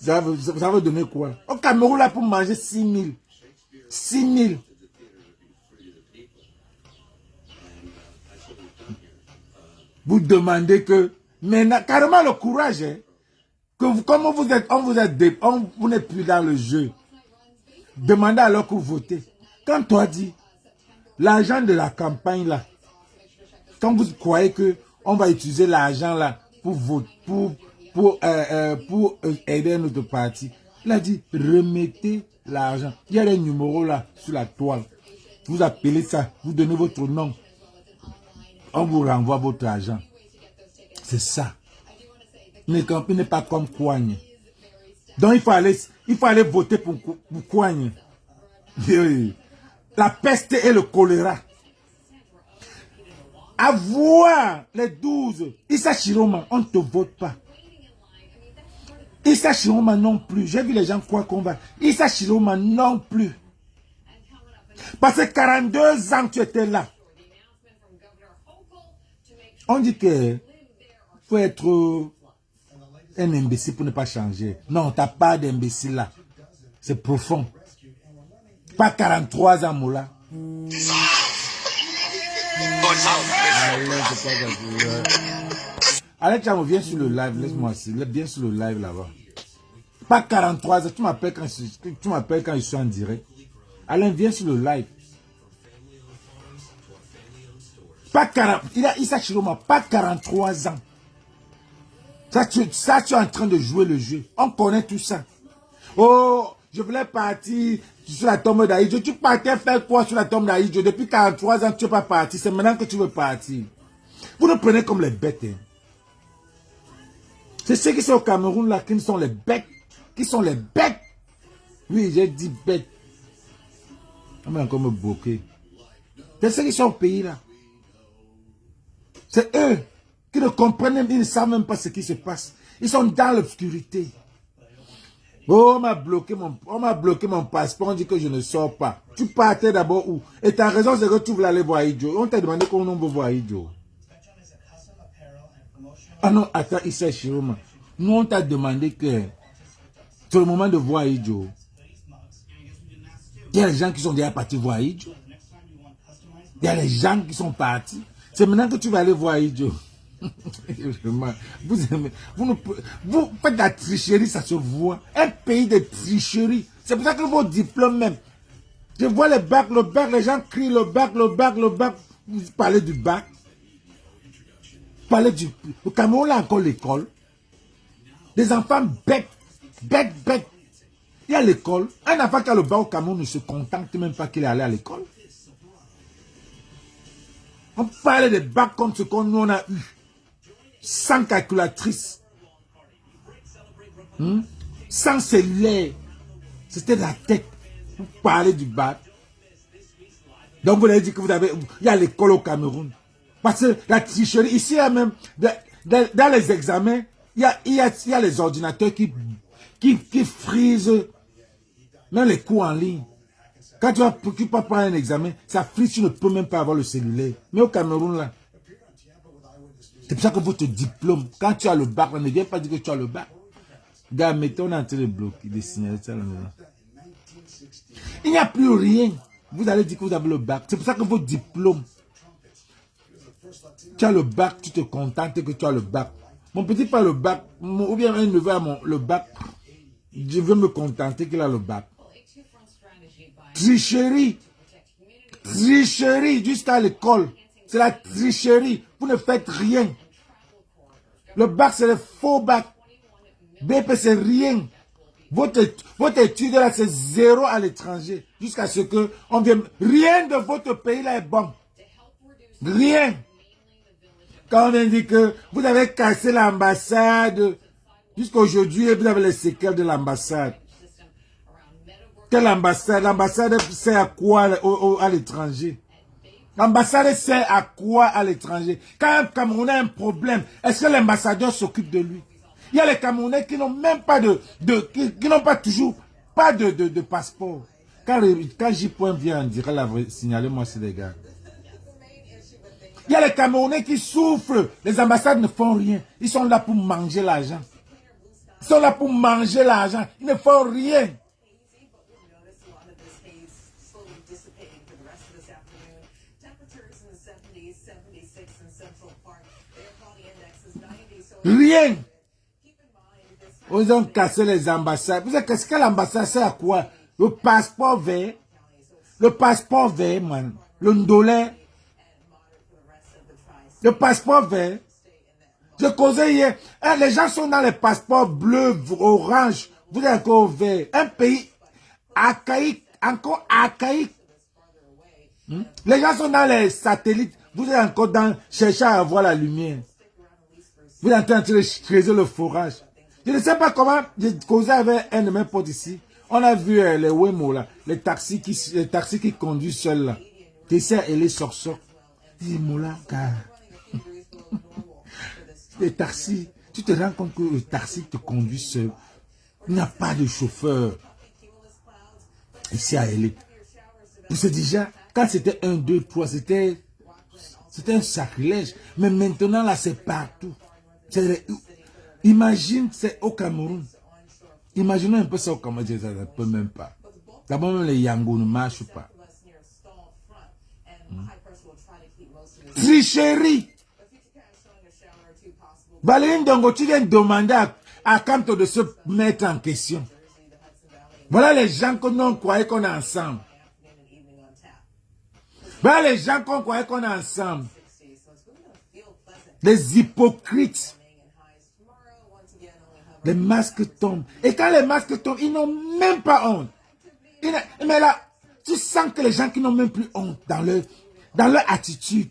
Ça veut donner quoi? Au Cameroun, là, pour manger 6 000. 6 000. Vous demandez que, mais carrément le courage, hein, que vous, comme vous n'êtes plus dans le jeu. Demandez alors que vous votez. Quand toi dis, l'argent de la campagne là, quand vous croyez que on va utiliser l'argent là pour voter, pour aider notre parti, il a dit, remettez l'argent. Il y a les numéros là sur la toile. Vous appelez ça, vous donnez votre nom. On vous renvoie votre argent. C'est ça. Mais Campi n'est pas comme Kouagne. Donc il faut aller voter pour Kouagne. La peste et le choléra. Avoir les 12. Issa Chiroma, on ne te vote pas. Issa Chiroma non plus. J'ai vu les gens croire qu'on va. Issa Chiroma non plus. Parce que 42 ans tu étais là. On dit que faut être un imbécile pour ne pas changer. Non, tu n'as pas d'imbécile là. C'est profond. Pas 43 ans, Moula. Allez, tu viens sur le live, laisse-moi aussi. Viens sur le live là-bas. Pas 43 ans, tu m'appelles quand je suis en direct. Alain, viens sur le live. Pas 40, il a Issa Chiroma, pas 43 ans. Ça, tu es en train de jouer le jeu. On connaît tout ça. Oh, je voulais partir sur la tombe d'Aïdjo. Tu partais faire quoi sur la tombe d'Aïdjo? Depuis 43 ans, tu n'es pas parti. C'est maintenant que tu veux partir. Vous nous prenez comme les bêtes. Hein. C'est ceux qui sont au Cameroun là, qui sont les bêtes. Qui sont les bêtes. Oui, j'ai dit bêtes. On va encore me bloquer. C'est ceux qui sont au pays là. C'est eux qui ne comprennent même, ils ne savent même pas ce qui se passe. Ils sont dans l'obscurité. Oh, on m'a bloqué mon passeport, on dit que je ne sors pas. Tu partais d'abord où? Et ta raison, c'est que tu voulais aller voir Idjo. On t'a demandé comment on veut voir Idjo. Ah non, attends, Issa Chiroma. Nous, on t'a demandé que c'est le moment de voir Idjo. Il y a des gens qui sont déjà partis voir Idjo. Il y a des gens qui sont partis. C'est maintenant que tu vas aller voir Idjo. Vous faites de la tricherie, ça se voit. Un pays de tricherie. C'est pour ça que vos diplômes même. Je vois le bac, les gens crient le bac. Vous parlez du bac. Parlez du... Au Cameroun, a encore l'école. Des enfants bêtes. Il y a l'école. Un enfant qui a le bac au Cameroun ne se contente même pas qu'il est allé à l'école. On parlait des bacs comme ce qu'on nous a eu. Sans calculatrice. Sans cellulaire. C'était la tête. Vous parlez du bac. Donc vous avez dit que vous avez... Il y a l'école au Cameroun. Parce que la tricherie, ici, il y a même... Dans les examens, il y a les ordinateurs qui frisent même les cours en ligne. Quand tu vas prendre un examen, ça frise, tu ne peux même pas avoir le cellulaire. Mais au Cameroun, là, c'est pour ça que votre diplôme, quand tu as le bac, on ne vient pas dire que tu as le bac. Gars, mettez, on est en train de bloquer, de signaler ça. Il n'y a plus rien. Vous allez dire que vous avez le bac. C'est pour ça que votre diplôme, tu as le bac, tu te contentes que tu as le bac. Mon petit pas le bac, ou bien un neveu a le bac, je veux me contenter qu'il a le bac. Tricherie. Tricherie jusqu'à l'école. C'est la tricherie. Vous ne faites rien. Le bac, c'est le faux bac. BP, c'est rien. Votre étude, là, c'est 0 à l'étranger. Jusqu'à ce que on vienne. Rien de votre pays, là, est bon. Rien. Quand on vient dire que vous avez cassé l'ambassade, jusqu'à aujourd'hui, vous avez les séquelles de l'ambassade. Quelle ambassade? L'ambassade sert à quoi à l'étranger? L'ambassade sert à quoi à l'étranger? Quand un Camerounais a un problème, est-ce que l'ambassadeur s'occupe de lui? Il y a les Camerounais qui n'ont même pas qui n'ont pas toujours pas de passeport. Quand J-Point vient en direct, signalez-moi c'est les gars. Il y a les Camerounais qui souffrent. Les ambassades ne font rien. Ils sont là pour manger l'argent. Ils sont là pour manger l'argent. Ils ne font rien. Rien. Ils ont cassé les ambassades. Vous savez qu'est-ce que l'ambassade sert à quoi? Le passeport vert. Le passeport vert, man. Le ndolé. Le passeport vert. Je causais hier. Les gens sont dans les passeports bleus, orange. Vous êtes encore vert. Un pays archaïque. Encore archaïque. Les gens sont dans les satellites. Vous êtes encore dans chercher à avoir la lumière. Vous êtes en train de creuser le forage. Je ne sais pas comment. J'ai causé avec un de mes potes ici. On a vu les Wemo là. Les taxis qui conduisent seuls là. Et les sorceaux. Dis Moula, car. Les taxis. Tu te rends compte que le taxi te conduit seul. Il n'y a pas de chauffeur. Ici à Elite. C'est déjà, quand c'était 1, 2, 3, c'était un sacrilège. Mais maintenant là, c'est partout. Imagine, c'est au Cameroun. Imaginez un peu ça au Cameroun, ça ne peut même pas. D'abord, même les Yango ne marchent pas. Tricherie. Valérie Ndongo, tu viens demander à Kanto de se mettre en question. Voilà les gens que nous croyons qu'on est ensemble. Voilà les gens qu'on croyait qu'on est ensemble. Les hypocrites. Les masques tombent. Et quand les masques tombent, ils n'ont même pas honte. Mais là, tu sens que les gens qui n'ont même plus honte dans leur attitude.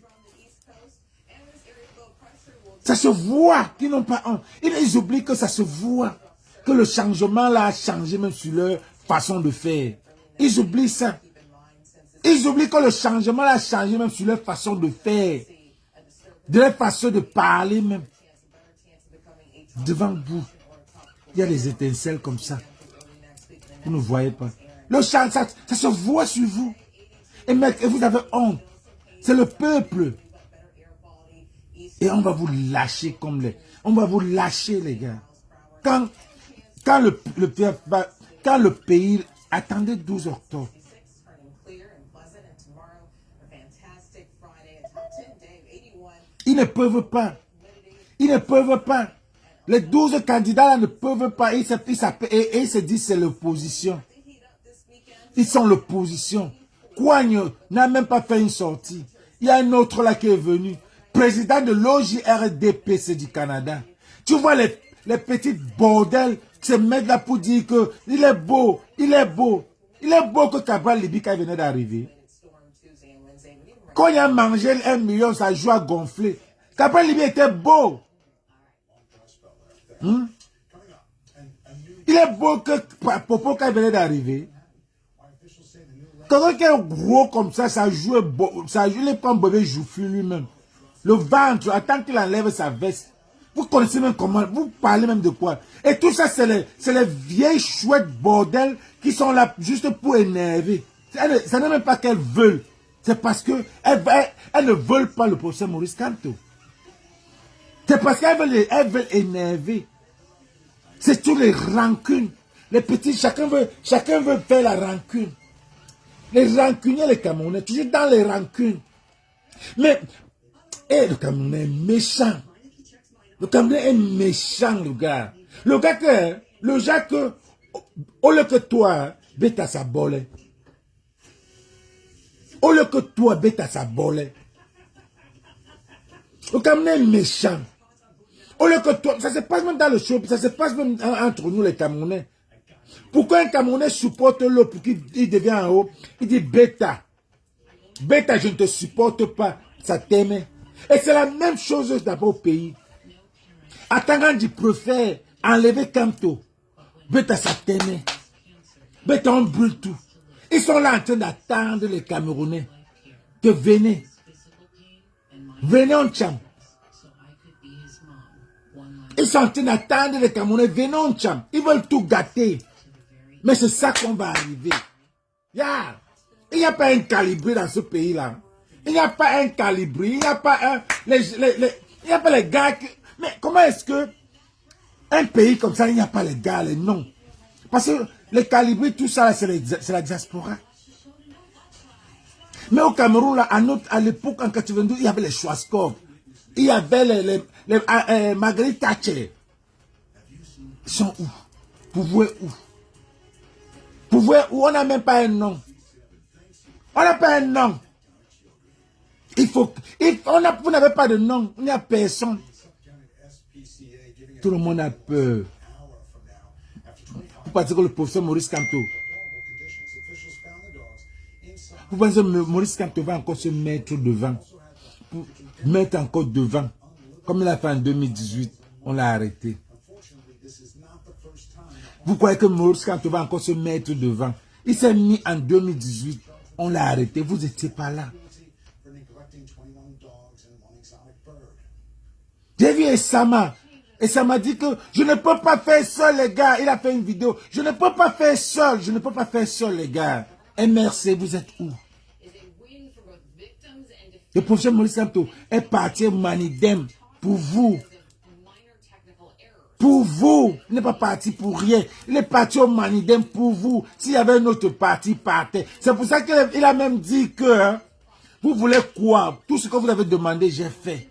Ça se voit qu'ils n'ont pas honte. Ils oublient que ça se voit. Que le changement là a changé même sur leur façon de faire. Ils oublient ça. Ils oublient que le changement là a changé même sur leur façon de faire. De leur façon de parler même. Devant vous, il y a des étincelles comme ça. Vous ne voyez pas. Le chant, ça se voit sur vous. Et mec, vous avez honte. C'est le peuple. Et on va vous lâcher comme les... On va vous lâcher, les gars. Quand le pays... Attendez 12 octobre. Ils ne peuvent pas. Ils ne peuvent pas. Les 12 candidats là ne peuvent pas. Ils se disent c'est l'opposition. Ils sont l'opposition. Kouagne n'a même pas fait une sortie. Il y a un autre là qui est venu. Président de l'OJRDPC du Canada. Tu vois les petits bordels qui se mettent là pour dire que il est beau, il est beau. Il est beau que Cabral Libika venait d'arriver. Quand il a mangé 1 million, sa joie gonflée. Cabral Libika était beau. Il est beau que Popo quand il venait d'arriver. Quelqu'un qui est gros comme ça joue beau. Ça joue les pommes bébé joufflu lui-même. Le ventre, attends qu'il enlève sa veste. Vous connaissez même comment, vous parlez même de quoi. Et tout ça, c'est les vieilles chouettes bordel qui sont là juste pour énerver. Ça n'est même pas qu'elles veulent. C'est parce que elles ne veulent pas le professeur Maurice Kamto. C'est parce qu'elles veulent énerver. C'est tous les rancunes. Les petits, chacun veut faire la rancune. Les rancuniers, les Camerounais, toujours dans les rancunes. Mais, le Camerounais est méchant. Le Camerounais est méchant, le gars. Le gars que, au lieu que toi, bête à sa bole. Au lieu que toi, bête à sa bole. Le Camerounais est méchant. Au lieu que toi, ça se passe même dans le show, ça se passe même entre nous les Camerounais. Pourquoi un Camerounais supporte l'autre pour qu'il devient en haut? Il dit bêta. Bêta, je ne te supporte pas. Ça t'aime. Et c'est la même chose d'abord au pays. Atangandi préfère enlever Kamto. Bêta, ça t'aime. Bêta, on brûle tout. Ils sont là en train d'attendre les Camerounais. Que venez. Venez en champ. Ils sont en train d'attendre les Camerounais. Venez en champ. Ils veulent tout gâter. Mais c'est ça qu'on va arriver. Il n'y a pas un calibré dans ce pays-là. Il n'y a pas un calibré. Il n'y a pas un... il n'y a pas les gars qui... Mais comment est-ce que un pays comme ça, il n'y a pas les gars, les noms? Parce que les calibrés, tout ça, c'est la diaspora. Mais au Cameroun, là, à l'époque, en 92, il y avait les Schwarzkopf. Il y avait les Margaret Thatcher. Ils sont où? Pouvoir où? Pouvoir où? On n'a même pas un nom. On n'a pas un nom. Vous n'avez pas de nom. Il n'y a personne. Tout le monde a peur. Vous pensez que le professeur Maurice Kamto, vous pensez que Maurice Kamto va encore se mettre devant, pour mettre encore devant, comme il a fait en 2018, on l'a arrêté. Vous croyez que Maurice Kamto va encore se mettre devant? Il s'est mis en 2018, on l'a arrêté, vous n'étiez pas là. J'ai vu Essama. Et ça m'a dit que je ne peux pas faire seul, les gars. Il a fait une vidéo. Je ne peux pas faire seul. Je ne peux pas faire seul, les gars. MRC, vous êtes où? Le professeur Maurice Kamto est parti au Manidem pour vous. Pour vous. Il n'est pas parti pour rien. Il est parti au Manidem pour vous. S'il y avait un autre parti, partait. C'est pour ça qu'il a même dit que vous voulez quoi? Tout ce que vous avez demandé, j'ai fait.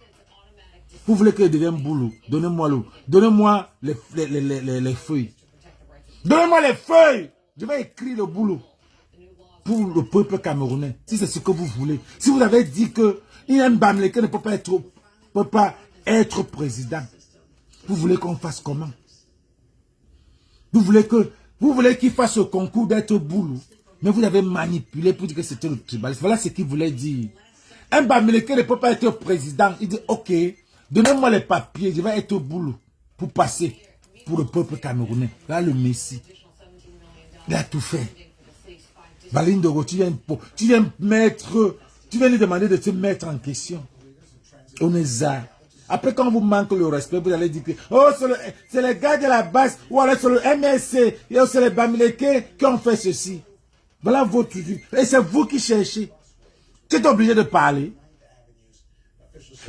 Vous voulez que je devienne boulot? Donnez-moi l'eau. Donnez-moi les feuilles. Donnez-moi les feuilles. Je vais écrire le boulot pour le peuple camerounais. Si c'est ce que vous voulez. Si vous avez dit que Mbamleke ne peut pas être président, vous voulez qu'on fasse comment? Vous voulez qu'il fasse le concours d'être boulou. Mais vous avez manipulé pour dire que c'était le tribalisme. Voilà ce qu'il voulait dire. Un Bamileke ne peut pas être président. Il dit, ok, donnez-moi les papiers, je vais être boulou pour passer pour le peuple camerounais. Là, le Messie, il a tout fait. Baline Dogo, tu viens lui demander de se mettre en question. On est ça. Après, quand vous manque le respect, vous allez dire que oh, c'est les gars de la base, ou alors c'est le MSC, et c'est les Bamileke qui ont fait ceci. Voilà votre vie. Et c'est vous qui cherchez. Tu es obligé de parler.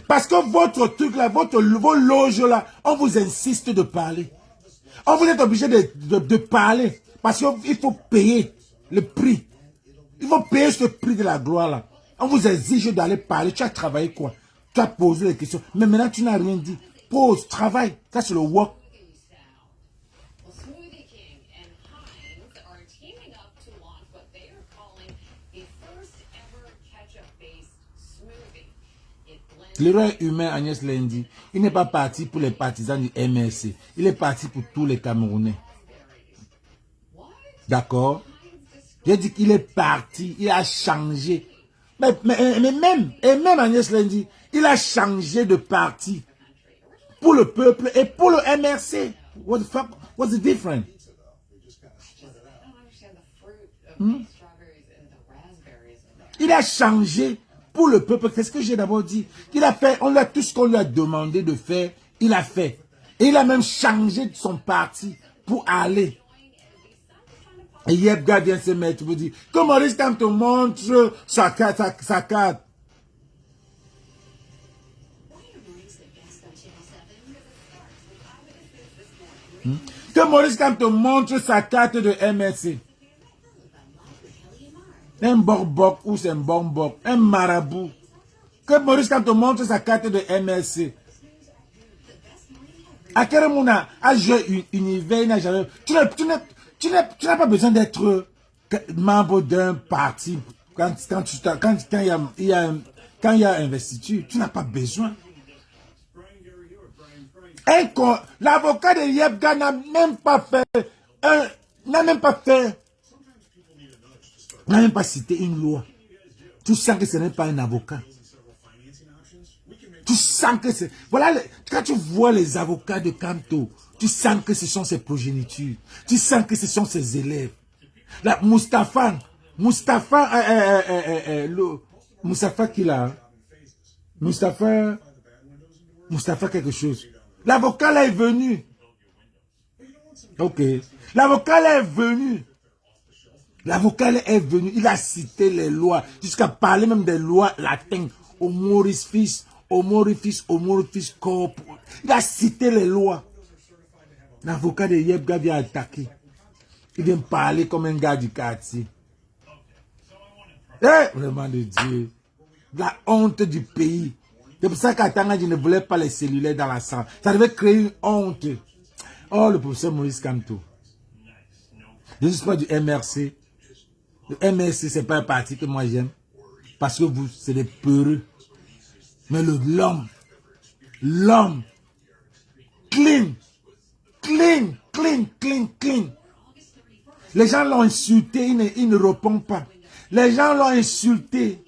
Parce que votre truc là, vos loges là, on vous insiste de parler. On vous est obligé de parler. Parce qu'il faut payer le prix. Il faut payer ce prix de la gloire là. On vous exige d'aller parler. Tu as travaillé quoi? Tu as posé les questions. Mais maintenant, tu n'as rien dit. Pose, travaille. Ça, c'est le work. Well, Smoothie King and Heinz are teaming up to launch what they are calling the first ever ketchup-based smoothie. It blends L'erreur humain, Agnès Lendi, il n'est pas parti pour les partisans du MRC. Il est parti pour tous les Camerounais. D'accord? J'ai dit qu'il est parti, il a changé. Mais même Agnès Lendi, il a changé de parti pour le peuple et pour le MRC. What the fuck? What's the difference? I don't understand the fruit of the strawberries and the raspberries in there. Il a changé pour le peuple. Qu'est-ce que j'ai d'abord dit? Il a fait, on lui a tout ce qu'on lui a demandé de faire, il a fait. Et il a même changé de son parti pour aller. Et Yebga vient se mettre pour dire que Maurice quand te montre sa carte. Que Maurice quand te montre sa carte de MSC. Un borbok ou c'est un bombok, un marabout. Que Maurice quand te montre sa carte de MSC. À quel moment a joué univers, il n'a jamais... Tu n'as pas besoin d'être membre d'un parti quand il y a investiture. Tu n'as pas besoin. L'avocat de Yebga n'a même pas cité une loi. Tu sens que ce n'est pas un avocat. Tu sens que c'est... Voilà, quand tu vois les avocats de Kanto, tu sens que ce sont ses progénitures. Tu sens que ce sont ses élèves. Là, Mustapha qu'il a. Mustapha quelque chose. L'avocat là est venu. Ok. L'avocat là est venu. L'avocat là est venu. Il a cité les lois. Jusqu'à parler même des lois latines. Homorifis corp. Il a cité les lois. L'avocat de Yebga vient attaquer. Il vient parler comme un gars du quartier. Vraiment de Dieu. La honte du pays. C'est pour ça qu'à Tanga, je ne voulais pas les cellulaires dans la salle. Ça devait créer une honte. Oh, le professeur Maurice Kamto. Je ne suis pas du MRC. Le MRC, c'est pas un parti que moi j'aime. Parce que vous, c'est des peureux. Mais l'homme, clean. Les gens l'ont insulté, il ne répond pas. Les gens l'ont insulté.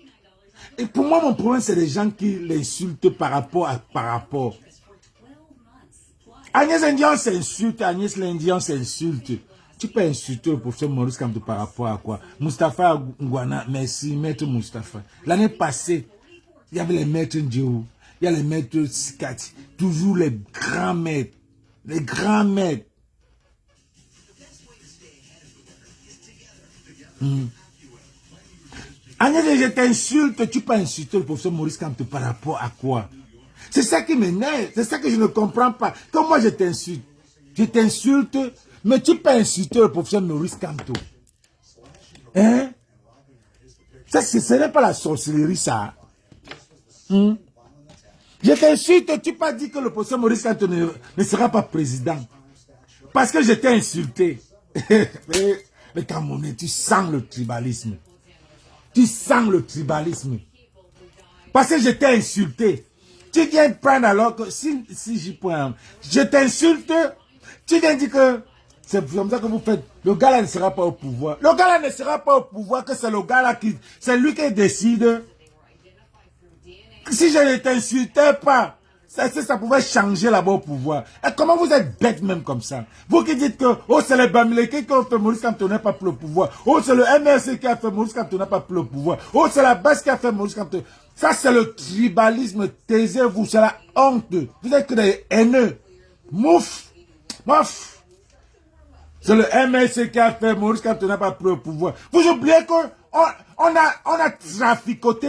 Et pour moi, mon problème, c'est les gens qui l'insultent par rapport. Agnès Indian s'insulte, Agnès Lindian s'insulte. Tu peux insulter le professeur Maurice Kamto par rapport à quoi? Mustapha Ngwana, merci, maître Mustapha. L'année passée, il y avait les maîtres Ndjou, il y a les maîtres Sikati, toujours les grands maîtres. Les grands maîtres. Agnès, je t'insulte, tu peux insulter le professeur Maurice Kamto par rapport à quoi? C'est ça qui m'énerve, c'est ça que je ne comprends pas. Comme moi je t'insulte, mais tu peux insulter le professeur Maurice Kamto. Hein? Ça, ce n'est pas la sorcellerie, ça. Je t'insulte, tu pas dit que le professeur Maurice Kamto ne sera pas président. Parce que je t'ai insulté. Mais Camerounais, tu sens le tribalisme. Tu sens le tribalisme. Parce que je t'ai insulté. Tu viens prendre alors que si j'y prends, je t'insulte, tu viens dire que C'est comme ça que vous faites. Le gars là ne sera pas au pouvoir. Le gars là ne sera pas au pouvoir, que c'est le gars là qui... C'est lui qui décide. Si je ne t'insultais pas, ça pouvait changer là-bas au pouvoir. Et comment vous êtes bête même comme ça? Vous qui dites que, oh, c'est les Bamileke qui ont fait Maurice Kamto n'a pas pour le pouvoir. Oh, c'est le MRC qui a fait Maurice Kamto n'a pas pour le pouvoir. Oh, c'est la base qui a fait Maurice Kamto. Ça, c'est le tribalisme. Taisez-vous, c'est la honte. Vous êtes que des haineux. Mouf. Mouf. C'est le MRC qui a fait Maurice Kamto n'a pas pour le pouvoir. Vous oubliez qu'on a traficoté.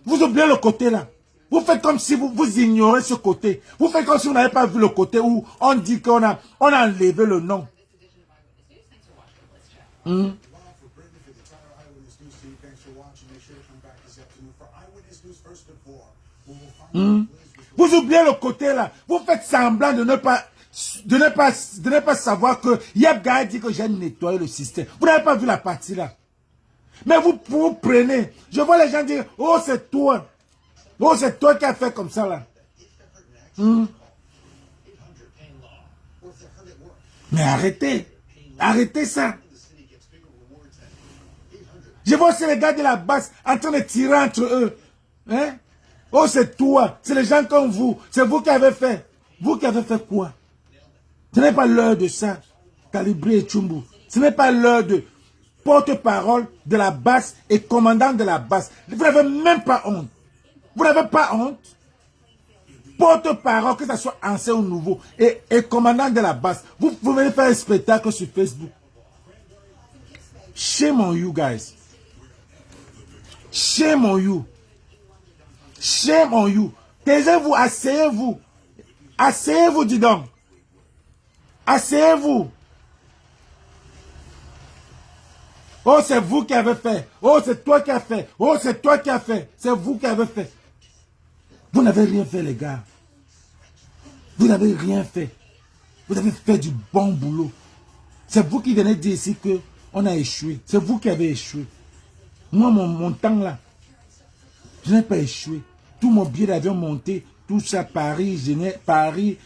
Vous oubliez le côté là. Vous faites comme si vous ignorez ce côté. Vous faites comme si vous n'avez pas vu le côté où on dit qu'on a enlevé le nom. Vous oubliez le côté là. Vous faites semblant de ne pas savoir que Yabga a dit que j'ai nettoyé le système. Vous n'avez pas vu la partie là. Mais vous prenez. Je vois les gens dire, oh c'est toi. Oh c'est toi qui as fait comme ça là. Mais arrêtez. Arrêtez ça. Je vois aussi les gars de la base en train de tirer entre eux. Hein? Oh c'est toi. C'est les gens comme vous. C'est vous qui avez fait. Vous qui avez fait quoi? Ce n'est pas l'heure de ça. Calibri et Tchumbu. Ce n'est pas l'heure de porte-parole de la base et commandant de la base. Vous n'avez même pas honte. Vous n'avez pas honte. Porte-parole, que ce soit ancien ou nouveau, et commandant de la base. Vous venez faire un spectacle sur Facebook. Shame on you guys. Shame on you. Shame on you. Taisez-vous, asseyez-vous. Asseyez-vous, dis donc. Asseyez-vous. Oh, c'est vous qui avez fait. Oh, c'est toi qui as fait. Oh, c'est toi qui as fait. C'est vous qui avez fait. Vous n'avez rien fait, les gars. Vous n'avez rien fait. Vous avez fait du bon boulot. C'est vous qui venez dire ici qu'on a échoué. C'est vous qui avez échoué. Moi, mon temps là, je n'ai pas échoué. Tout mon billet d'avion monté, tout ça, Paris, Genève, Paris.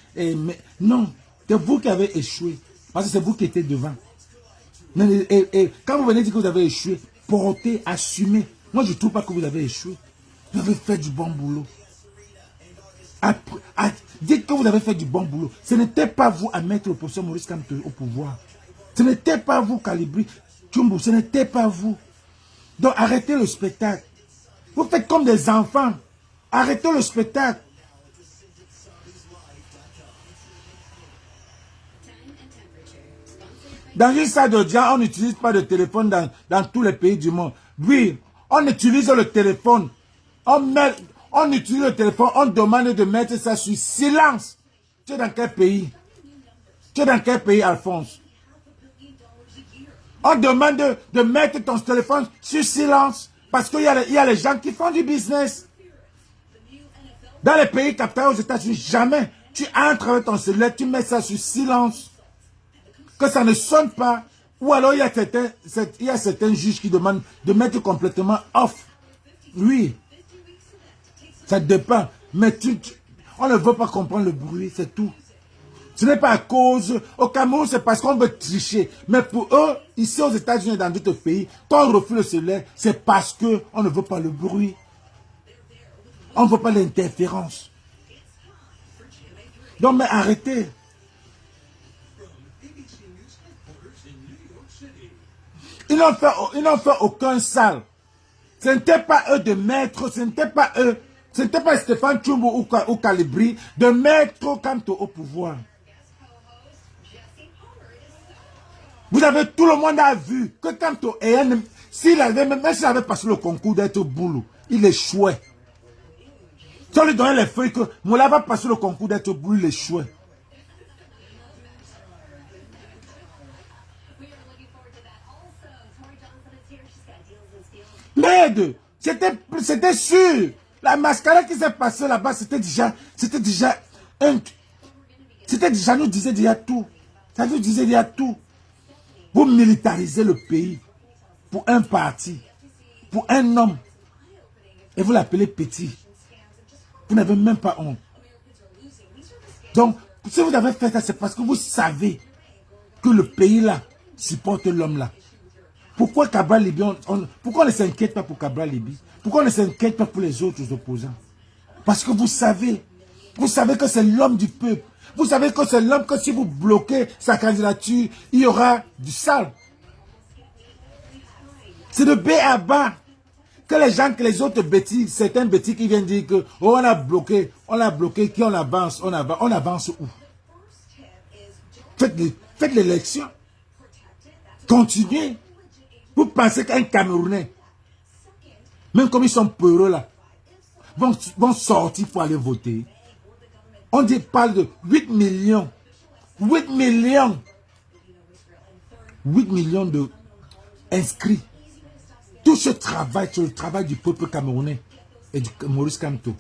Non, c'est vous qui avez échoué. Parce que c'est vous qui étiez devant. Et quand vous venez dire que vous avez échoué, portez, assumez. Moi, je ne trouve pas que vous avez échoué. Vous avez fait du bon boulot. Dites que vous avez fait du bon boulot. Ce n'était pas vous à mettre le professeur Maurice Kamto au pouvoir. Ce n'était pas vous, Calibri, Tchumbu, ce n'était pas vous. Donc arrêtez le spectacle. Vous faites comme des enfants. Arrêtez le spectacle. Dans une salle d'audience, on n'utilise pas de téléphone dans tous les pays du monde. Oui, on utilise le téléphone. On utilise le téléphone, on demande de mettre ça sur silence. Tu es dans quel pays? Tu es dans quel pays, Alphonse? On demande de mettre ton téléphone sur silence. Parce qu'il y a les gens qui font du business. Dans les pays capitaux aux États-Unis, jamais. Tu entres avec ton cellulaire, tu mets ça sur silence. Que ça ne sonne pas. Ou alors il y a certains juges qui demandent de mettre complètement off. Oui. Ça dépend. Mais on ne veut pas comprendre le bruit, c'est tout. Ce n'est pas à cause... Au Cameroun, c'est parce qu'on veut tricher. Mais pour eux, ici aux États-Unis et dans d'autres pays, quand on refuse le cellulaire, c'est parce qu'on ne veut pas le bruit. On ne veut pas l'interférence. Donc, mais arrêtez. Ils n'ont fait aucun sale. Ce n'était pas eux de mettre, ce n'était pas eux, ce n'était pas Stéphane Tchumbu ou Calibri de mettre Kamto au pouvoir. Vous avez, tout le monde a vu que Kamto même s'il avait passé le concours d'être boulot, il échouait. Si on lui donnait les feuilles que Moula va passer le concours d'être boulot, il échouait. Merde, c'était sûr. La mascarade qui s'est passée là-bas, c'était déjà, nous disait déjà tout. Ça nous disait déjà tout. Vous militarisez le pays pour un parti, pour un homme, et vous l'appelez petit. Vous n'avez même pas honte. Donc, si vous avez fait ça, c'est parce que vous savez que le pays là supporte l'homme là. Pourquoi Cabral Libye, pourquoi on ne s'inquiète pas pour Cabral Libye? Pourquoi on ne s'inquiète pas pour les autres opposants? Parce que vous savez que c'est l'homme du peuple. Vous savez que c'est l'homme que si vous bloquez sa candidature, il y aura du sale. C'est de B à bas. Que les gens, que les autres bêtises, certains bêtises qui viennent dire que oh, on a bloqué, qui on avance où? Faites l'élection. Continuez. Vous pensez qu'un Camerounais, même comme ils sont peureux là, vont sortir pour aller voter. On parle de 8 millions. 8 millions de inscrits. Tout ce travail, c'est le travail du peuple camerounais et du Maurice Kamto.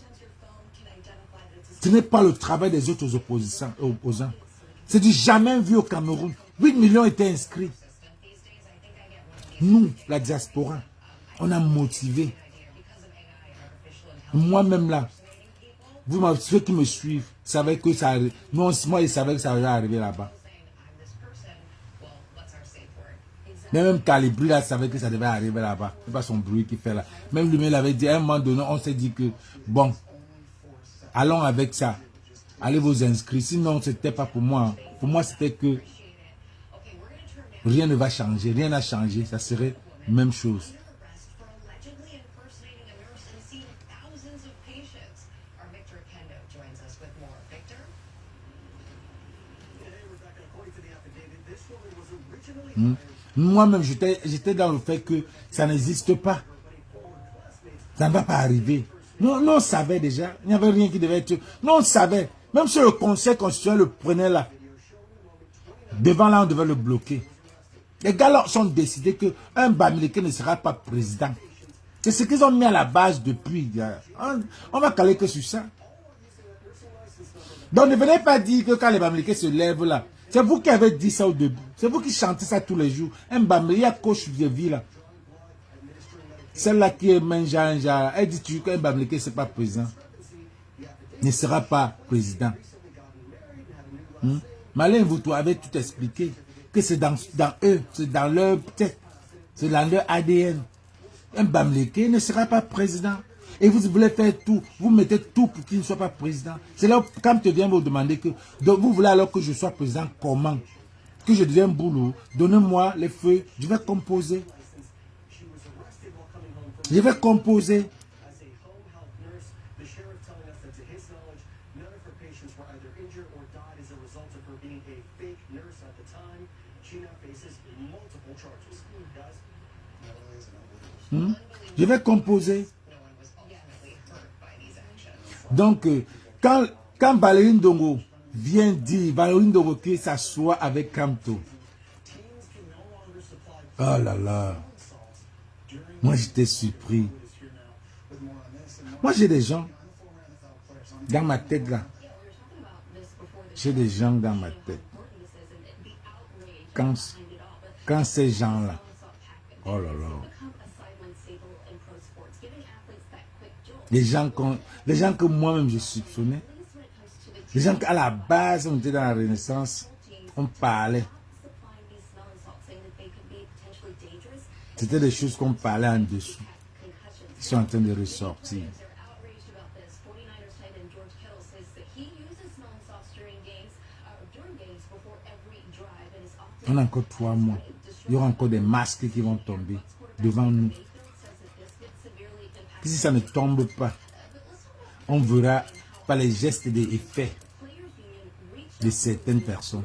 Ce n'est pas le travail des autres opposants. C'est du jamais vu au Cameroun. 8 millions étaient inscrits. Nous, la diaspora, on a motivé. Moi-même là, ceux qui me suivent, savaient que ça arrive. Moi, ils savaient que ça allait arriver là-bas. Mais même Calibri là savait que ça devait arriver là-bas. C'est pas son bruit qu'il fait là. Même lui-même il avait dit à un moment donné, on s'est dit que bon, allons avec ça. Allez vous inscrire. Sinon, c'était pas pour moi. Pour moi, c'était que rien ne va changer. Rien n'a changé. Ça serait la même chose. Moi-même, j'étais dans le fait que ça n'existe pas. Ça ne va pas arriver. Nous, on savait déjà. Il n'y avait rien qui devait être... Nous, on savait. Même si le conseil constitutionnel le prenait là, devant là, on devait le bloquer. Les gars là sont décidés qu'un Bamileke ne sera pas président. C'est ce qu'ils ont mis à la base depuis. On va caler que sur ça. Donc ne venez pas dire que quand les Bamileke se lèvent là, c'est vous qui avez dit ça au début. C'est vous qui chantez ça tous les jours. Un Bamileke, il y a coach de vie là. Celle-là qui est Menja, elle dit qu'un Bamileke c'est pas président. Ne sera pas président. Malin, vous avez tout expliqué. Que c'est dans eux, c'est dans leur tête, c'est dans leur ADN. Un Bamileke ne sera pas président. Et vous voulez faire tout, vous mettez tout pour qu'il ne soit pas président. C'est là quand tu viens vous demander que, donc vous voulez alors que je sois président, comment? Que je devienne boulot, donnez-moi les feuilles, je vais composer. Je vais composer. Je vais composer. Donc, quand Valérie Ndongo vient dire, Valérie Ndongo qui s'assoit avec Kamto. Oh là là. Moi, j'étais surpris. Moi, j'ai des gens dans ma tête là. J'ai des gens dans ma tête. Quand ces gens-là, oh là là. Les gens que moi-même je soupçonnais, les gens qu'à la base on était dans la Renaissance, on parlait. C'était des choses qu'on parlait en dessous, qui sont en train de ressortir. On a encore 3 mois. Il y aura encore des masques qui vont tomber devant nous. Si ça ne tombe pas, on verra par les gestes et les effets de certaines personnes.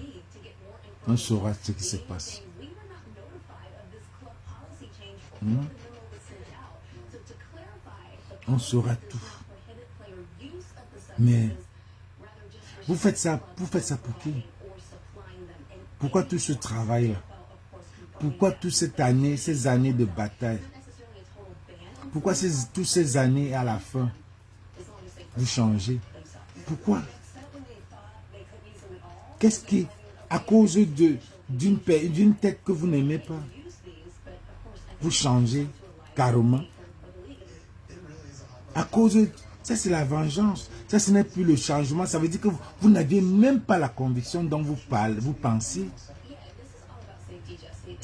On saura ce qui se passe. On saura tout. Mais vous faites ça pour qui? Pourquoi tout ce travail-là? Pourquoi toutes ces années de bataille? Pourquoi toutes ces années à la fin, vous changez? Pourquoi? Qu'est-ce qui, à cause d'une tête que vous n'aimez pas, vous changez carrément? À cause de... Ça, c'est la vengeance. Ça, ce n'est plus le changement. Ça veut dire que vous n'aviez même pas la conviction dont vous pensiez.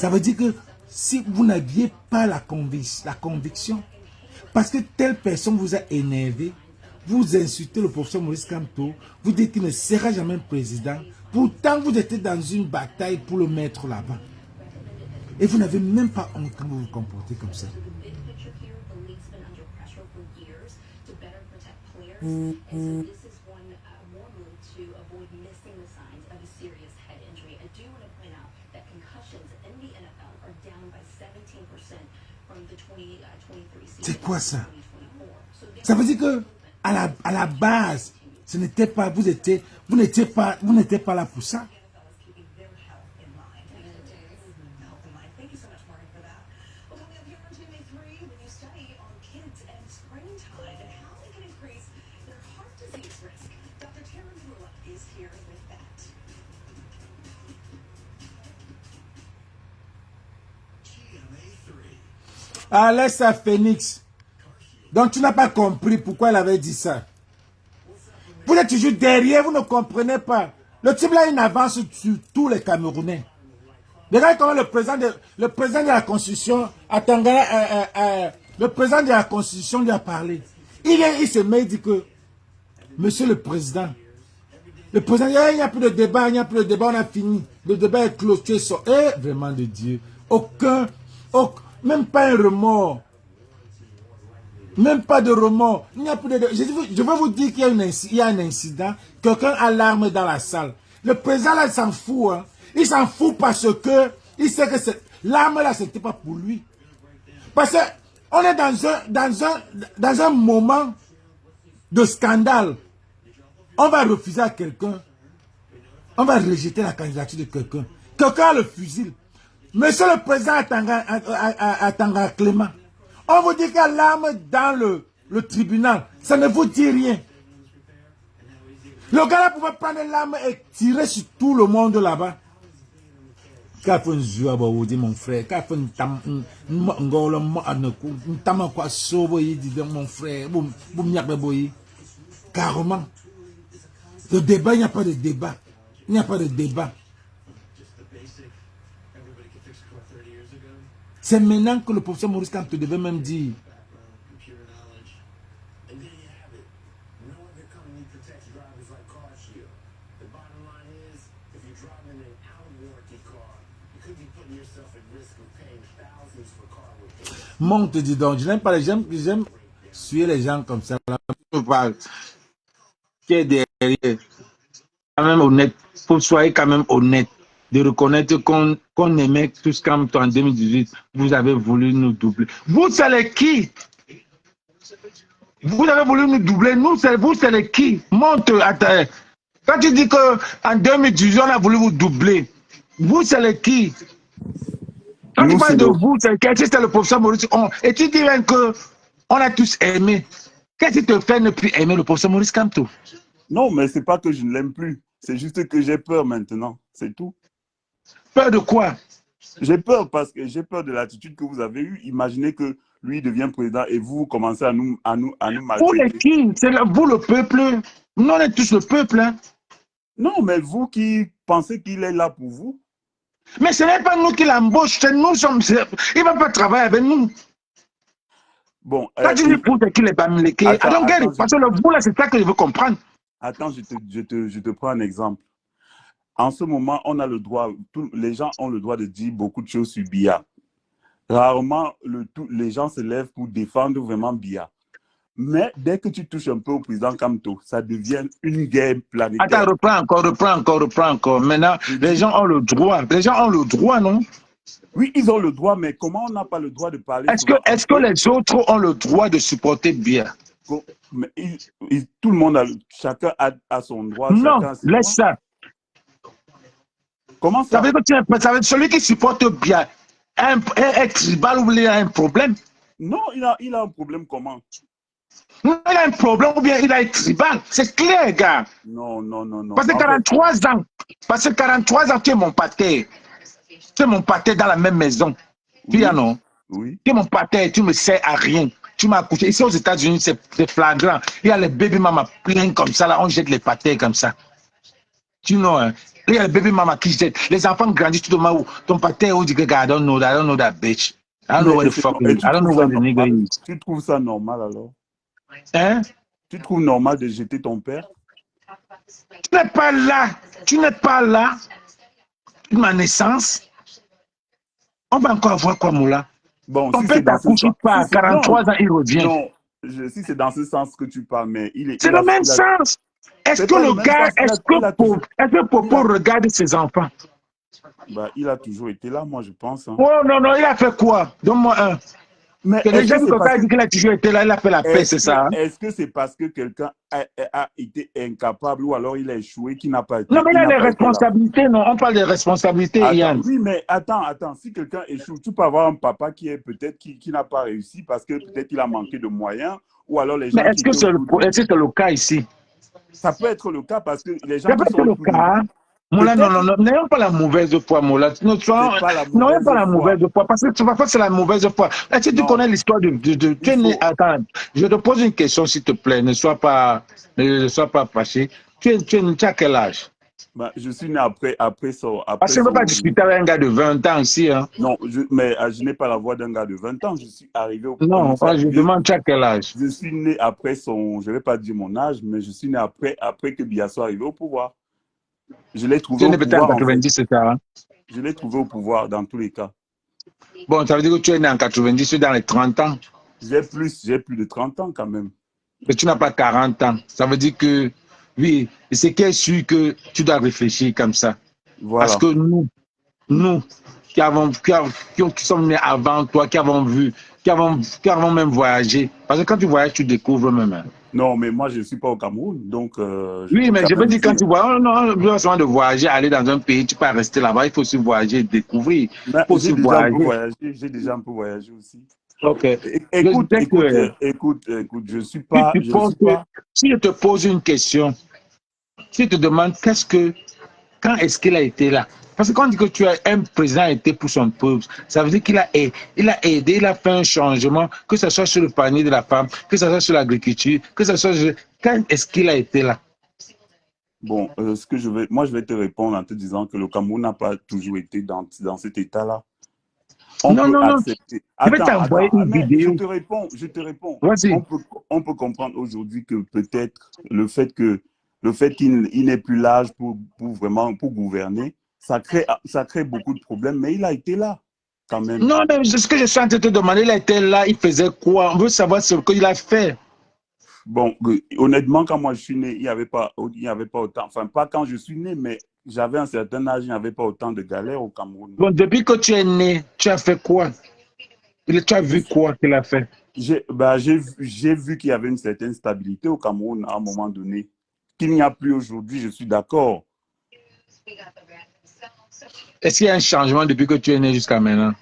Ça veut dire que si vous n'aviez pas la conviction, parce que telle personne vous a énervé, vous insultez le professeur Maurice Kamto, vous dites qu'il ne sera jamais président, pourtant vous étiez dans une bataille pour le mettre là-bas. Et vous n'avez même pas honte quand vous vous comportez comme ça. C'est quoi ça? Ça veut dire que à la base, ce n'était pas, vous n'étiez pas là pour ça. Alessa Phoenix. Donc tu n'as pas compris pourquoi elle avait dit ça. Vous êtes toujours derrière, vous ne comprenez pas. Le type là, il avance sur tous les Camerounais. Regardez comment le président de la Constitution, le président de la Constitution lui a parlé. Il se met, il dit que, monsieur le président dit, il n'y a plus de débat, on a fini. Le débat est clos, tu es sorti. Vraiment de Dieu. Même pas un remords. Même pas de remords. Il n'y a plus de... Je veux vous dire qu'il y a un incident. Quelqu'un a l'arme dans la salle. Le président là, il s'en fout. Hein. Il s'en fout parce que il sait que l'arme là, ce n'était pas pour lui. Parce qu'on est dans un moment de scandale. On va refuser à quelqu'un. On va rejeter la candidature de quelqu'un. Quelqu'un a le fusil. Monsieur le président Atanga Clément, on vous dit qu'il y a l'arme dans le tribunal. Ça ne vous dit rien. Le gars-là pouvait prendre l'arme et tirer sur tout le monde là-bas. Quand on joue à mon frère, quand on mon frère, carrément. Le débat, il n'y a pas de débat. Il n'y a pas de débat. C'est maintenant que le professeur Maurice Kamto devait même dire. Monte, dis donc, je n'aime pas les gens, j'aime suivre les gens comme ça. Qui est derrière, quand même honnête, faut soyez quand même honnête de reconnaître qu'on aimait tous comme toi en 2018. Vous avez voulu nous doubler. Vous, c'est les qui? Vous avez voulu nous doubler. Nous, vous, c'est les qui? Monte, attends. Quand tu dis qu'en 2018, on a voulu vous doubler, vous, c'est les qui? Quand tu parles de vous, c'est le professeur Maurice. Et tu dis même qu'on a tous aimé. Qu'est-ce qui te fait ne plus aimer le professeur Maurice Kamto? Non, mais c'est pas que je ne l'aime plus. C'est juste que j'ai peur maintenant. C'est tout. Peur de quoi? J'ai peur parce que j'ai peur de l'attitude que vous avez eue. Imaginez que lui devient président et vous commencez à nous maltraiter. Vous les qui? C'est vous le peuple. Nous, on est tous le peuple. Hein? Non, mais vous qui pensez qu'il est là pour vous. Mais ce n'est pas nous qui l'embauchent. Il ne va pas travailler avec nous. Bon. Quand tu dis pour qui les Bamileke, parce que le vous là, c'est ça que je veux comprendre. Attends, je te prends un exemple. En ce moment, on a le droit, les gens ont le droit de dire beaucoup de choses sur Biya. Rarement, les gens se lèvent pour défendre vraiment Biya. Mais dès que tu touches un peu au président Kamto, ça devient une guerre planétaire. Attends, reprends encore. Maintenant, les gens ont le droit. Les gens ont le droit, non? Oui, ils ont le droit, mais comment on n'a pas le droit de parler? Est-ce que les autres ont le droit de supporter Biya? Mais tout le monde, chacun a son droit. Non, laisse ça. Comment ça? Ça veut dire que celui qui supporte Biya est tribal ou il a un problème? Non, il a un problème comment? Non, il a un problème ou bien il a un tribal. C'est clair, gars. Non. Parce que 43 ans, tu es mon pâté. Tu es mon pâté dans la même maison. Tu es non? Oui. Tu es mon pâté, tu ne me sers à rien. Tu m'as accouché. Ici aux États-Unis, c'est flagrant. Il y a les baby mamas pleins comme ça, là, on jette les pâtés comme ça. Tu know, hein? Il y a le baby mama qui jette. Les enfants grandissent tout le temps où ton père dit que I don't know that bitch. I don't know where the fuck he is. I don't know where the nigga is. Tu trouves ça normal alors? Hein? Tu trouves normal de jeter ton père? Tu n'es pas là. Tu n'es pas là. De ma naissance. On va encore voir quoi, Moula? Bon, Ton si père c'est dans t'a ce couché sens, pas. 43 ans, il revient. non, si c'est dans ce sens que tu parles, mais c'est le même sens. Est-ce que le gars, est-ce que Popo regarde ses enfants? Bah, il a toujours été là, moi, je pense. Hein. Oh non, non, il a fait quoi? Donne-moi un. Mais déjà vu que dit qu'il a toujours été là, il a fait la paix, c'est ça? Est-ce que c'est parce que quelqu'un a été incapable ou alors il a échoué qui n'a pas été? Non, mais il a des responsabilités, non? On parle des responsabilités, Yann. Oui, mais attends. Si quelqu'un échoue, tu peux avoir un papa qui est peut-être qui n'a pas réussi parce que peut-être il a manqué de moyens ou alors les gens. Mais est-ce que c'est le cas ici? Ça peut être le cas parce que les gens. Ça peut être le cas. Moula, non, n'ayons pas la mauvaise foi, Moula. N'ayons pas la mauvaise foi, parce que parfois c'est la mauvaise foi. Est-ce que tu connais l'histoire de Attends, je te pose une question, s'il te plaît, ne sois pas fâché. Tu as quel âge? Bah, je suis né après parce que je ne veux pas discuter avec un gars de 20 ans ici. Hein. Non, mais je n'ai pas la voix d'un gars de 20 ans. Je suis arrivé au non, je demande tu as quel âge? Je suis né après son... Je ne vais pas dire mon âge, mais je suis né après que Biya soit arrivé au pouvoir. Je l'ai trouvé au pouvoir. En 90, c'est ça. Hein? Je l'ai trouvé au pouvoir dans tous les cas. Bon, ça veut dire que tu es né en 90, tu es dans les 30 ans. J'ai plus de 30 ans quand même. Mais tu n'as pas 40 ans. Ça veut dire que, oui, c'est qu'il est sûr que tu dois réfléchir comme ça. Voilà. Parce que nous qui sommes nés avant toi, qui avons même voyagé. Parce que quand tu voyages, tu découvres même. Hein. Non, mais moi, je ne suis pas au Cameroun, donc... oui, mais je veux dire, quand tu voyages, non, besoin seulement de voyager, aller dans un pays, tu peux pas rester là-bas, il faut aussi voyager, découvrir. J'ai déjà un peu voyagé aussi. Ok. Écoute, je ne suis pas... Si je te pose une question, si je te demande quand est-ce qu'il a été là? Parce que quand on dit que tu as un président été pour son peuple, ça veut dire qu'il a aidé, il a fait un changement, que ce soit sur le panier de la femme, que ce soit sur l'agriculture, que ce soit sur... Quand est-ce qu'il a été là? Bon, moi je vais te répondre en te disant que le Cameroun n'a pas toujours été dans cet état-là. Non. Je vais t'envoyer une vidéo. Je te réponds. On peut comprendre aujourd'hui que peut-être le fait qu'il n'ait plus l'âge pour gouverner, ça crée beaucoup de problèmes, mais il a été là, quand même. Non, mais c'est ce que je suis en train de te demander. Il a été là, il faisait quoi? On veut savoir ce qu'il a fait. Bon, honnêtement, quand moi je suis né, il n'y avait pas autant, enfin pas quand je suis né, mais j'avais un certain âge, il n'y avait pas autant de galères au Cameroun. Bon, depuis que tu es né, tu as fait quoi? Tu as vu quoi qu'il a fait? J'ai vu qu'il y avait une certaine stabilité au Cameroun à un moment donné. Qu'il n'y a plus aujourd'hui, je suis d'accord. Est-ce qu'il y a un changement depuis que tu es né jusqu'à maintenant?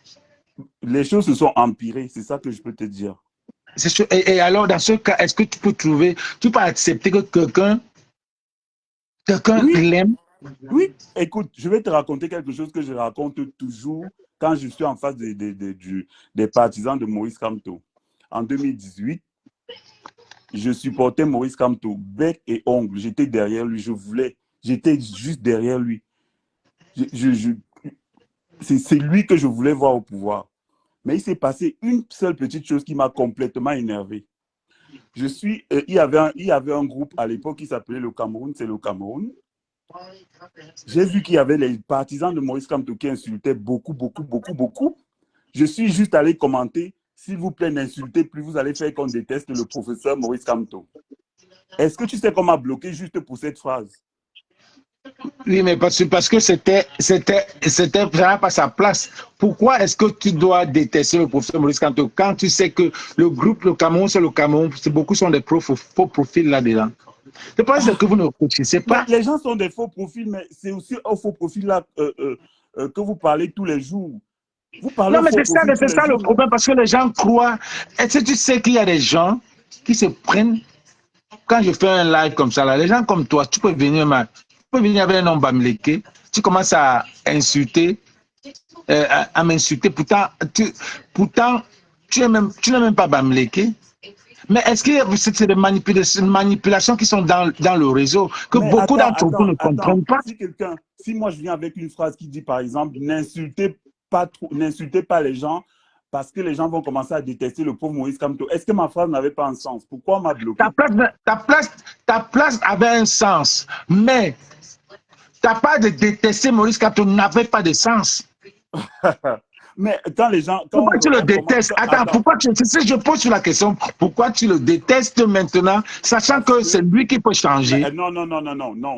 Les choses se sont empirées, c'est ça que je peux te dire. Et alors, dans ce cas, est-ce que tu peux accepter que quelqu'un l'aime? Oui, écoute, je vais te raconter quelque chose que je raconte toujours quand je suis en face des partisans de Maurice Kamto. En 2018, je supportais Maurice Kamto, bec et ongle. J'étais derrière lui, j'étais juste derrière lui. C'est lui que je voulais voir au pouvoir. Mais il s'est passé une seule petite chose qui m'a complètement énervé. Il y avait un groupe à l'époque qui s'appelait Le Cameroun, c'est le Cameroun. J'ai vu qu'il y avait les partisans de Maurice Kamto qui insultaient beaucoup. Je suis juste allé commenter, s'il vous plaît, n'insultez plus, vous allez faire qu'on déteste le professeur Maurice Kamto. Est-ce que tu sais qu'on m'a bloqué juste pour cette phrase? Oui, mais parce que c'était vraiment pas sa place. Pourquoi est-ce que tu dois détester le professeur Maurice Kamto quand tu sais que le groupe, le Cameroun, beaucoup sont des faux profils là-dedans? Je pense que vous ne réfléchissez pas. Les gens sont des faux profils, mais c'est aussi un faux profil là que vous parlez tous les jours. Non, mais c'est ça le problème, parce que les gens croient. Est-ce que tu sais qu'il y a des gens qui se prennent, quand je fais un live comme ça, là, les gens comme toi, tu peux venir avec un nom bamléké, tu commences à insulter, à m'insulter, pourtant tu n'es même pas bamléké. Mais est-ce que c'est des manipulations qui sont dans le réseau que beaucoup d'entre vous ne comprennent pas? Si moi je viens avec une phrase qui dit par exemple n'insultez pas les gens parce que les gens vont commencer à détester le pauvre Moïse Kamto, est-ce que ma phrase n'avait pas un sens? Pourquoi on m'a bloqué? Ta place avait un sens, mais ta part de détester Maurice Kamto n'avait pas de sens. Mais quand les gens... Pourquoi tu le détestes? Attends, si je pose sur la question, pourquoi tu le détestes maintenant, sachant que c'est lui qui peut changer? Non,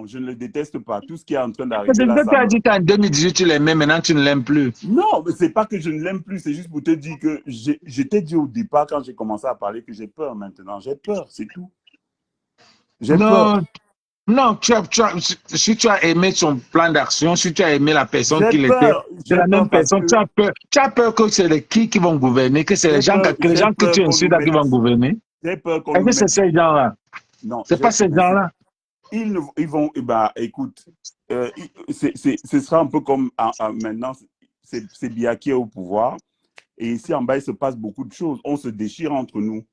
je ne le déteste pas. Tout ce qui est en train d'arriver C'est là, ce que tu as dit qu'en 2018 tu l'aimais, maintenant tu ne l'aimes plus. Non, mais c'est pas que je ne l'aime plus, c'est juste pour te dire que je t'ai dit au départ quand j'ai commencé à parler que j'ai peur maintenant. J'ai peur, c'est tout. J'ai peur. Non, si tu as aimé son plan d'action, si tu as aimé la personne qu'il était, c'est la même personne. Tu as peur que c'est les qui vont gouverner, que c'est les gens que tu insultes qui vont gouverner. J'ai peur qu'on Est-ce que c'est ces gens-là? Non. C'est pas ces gens-là. Ils vont, bah, écoute, ce sera un peu comme maintenant, c'est Biya qui est au pouvoir. Et ici en bas, il se passe beaucoup de choses. On se déchire entre nous.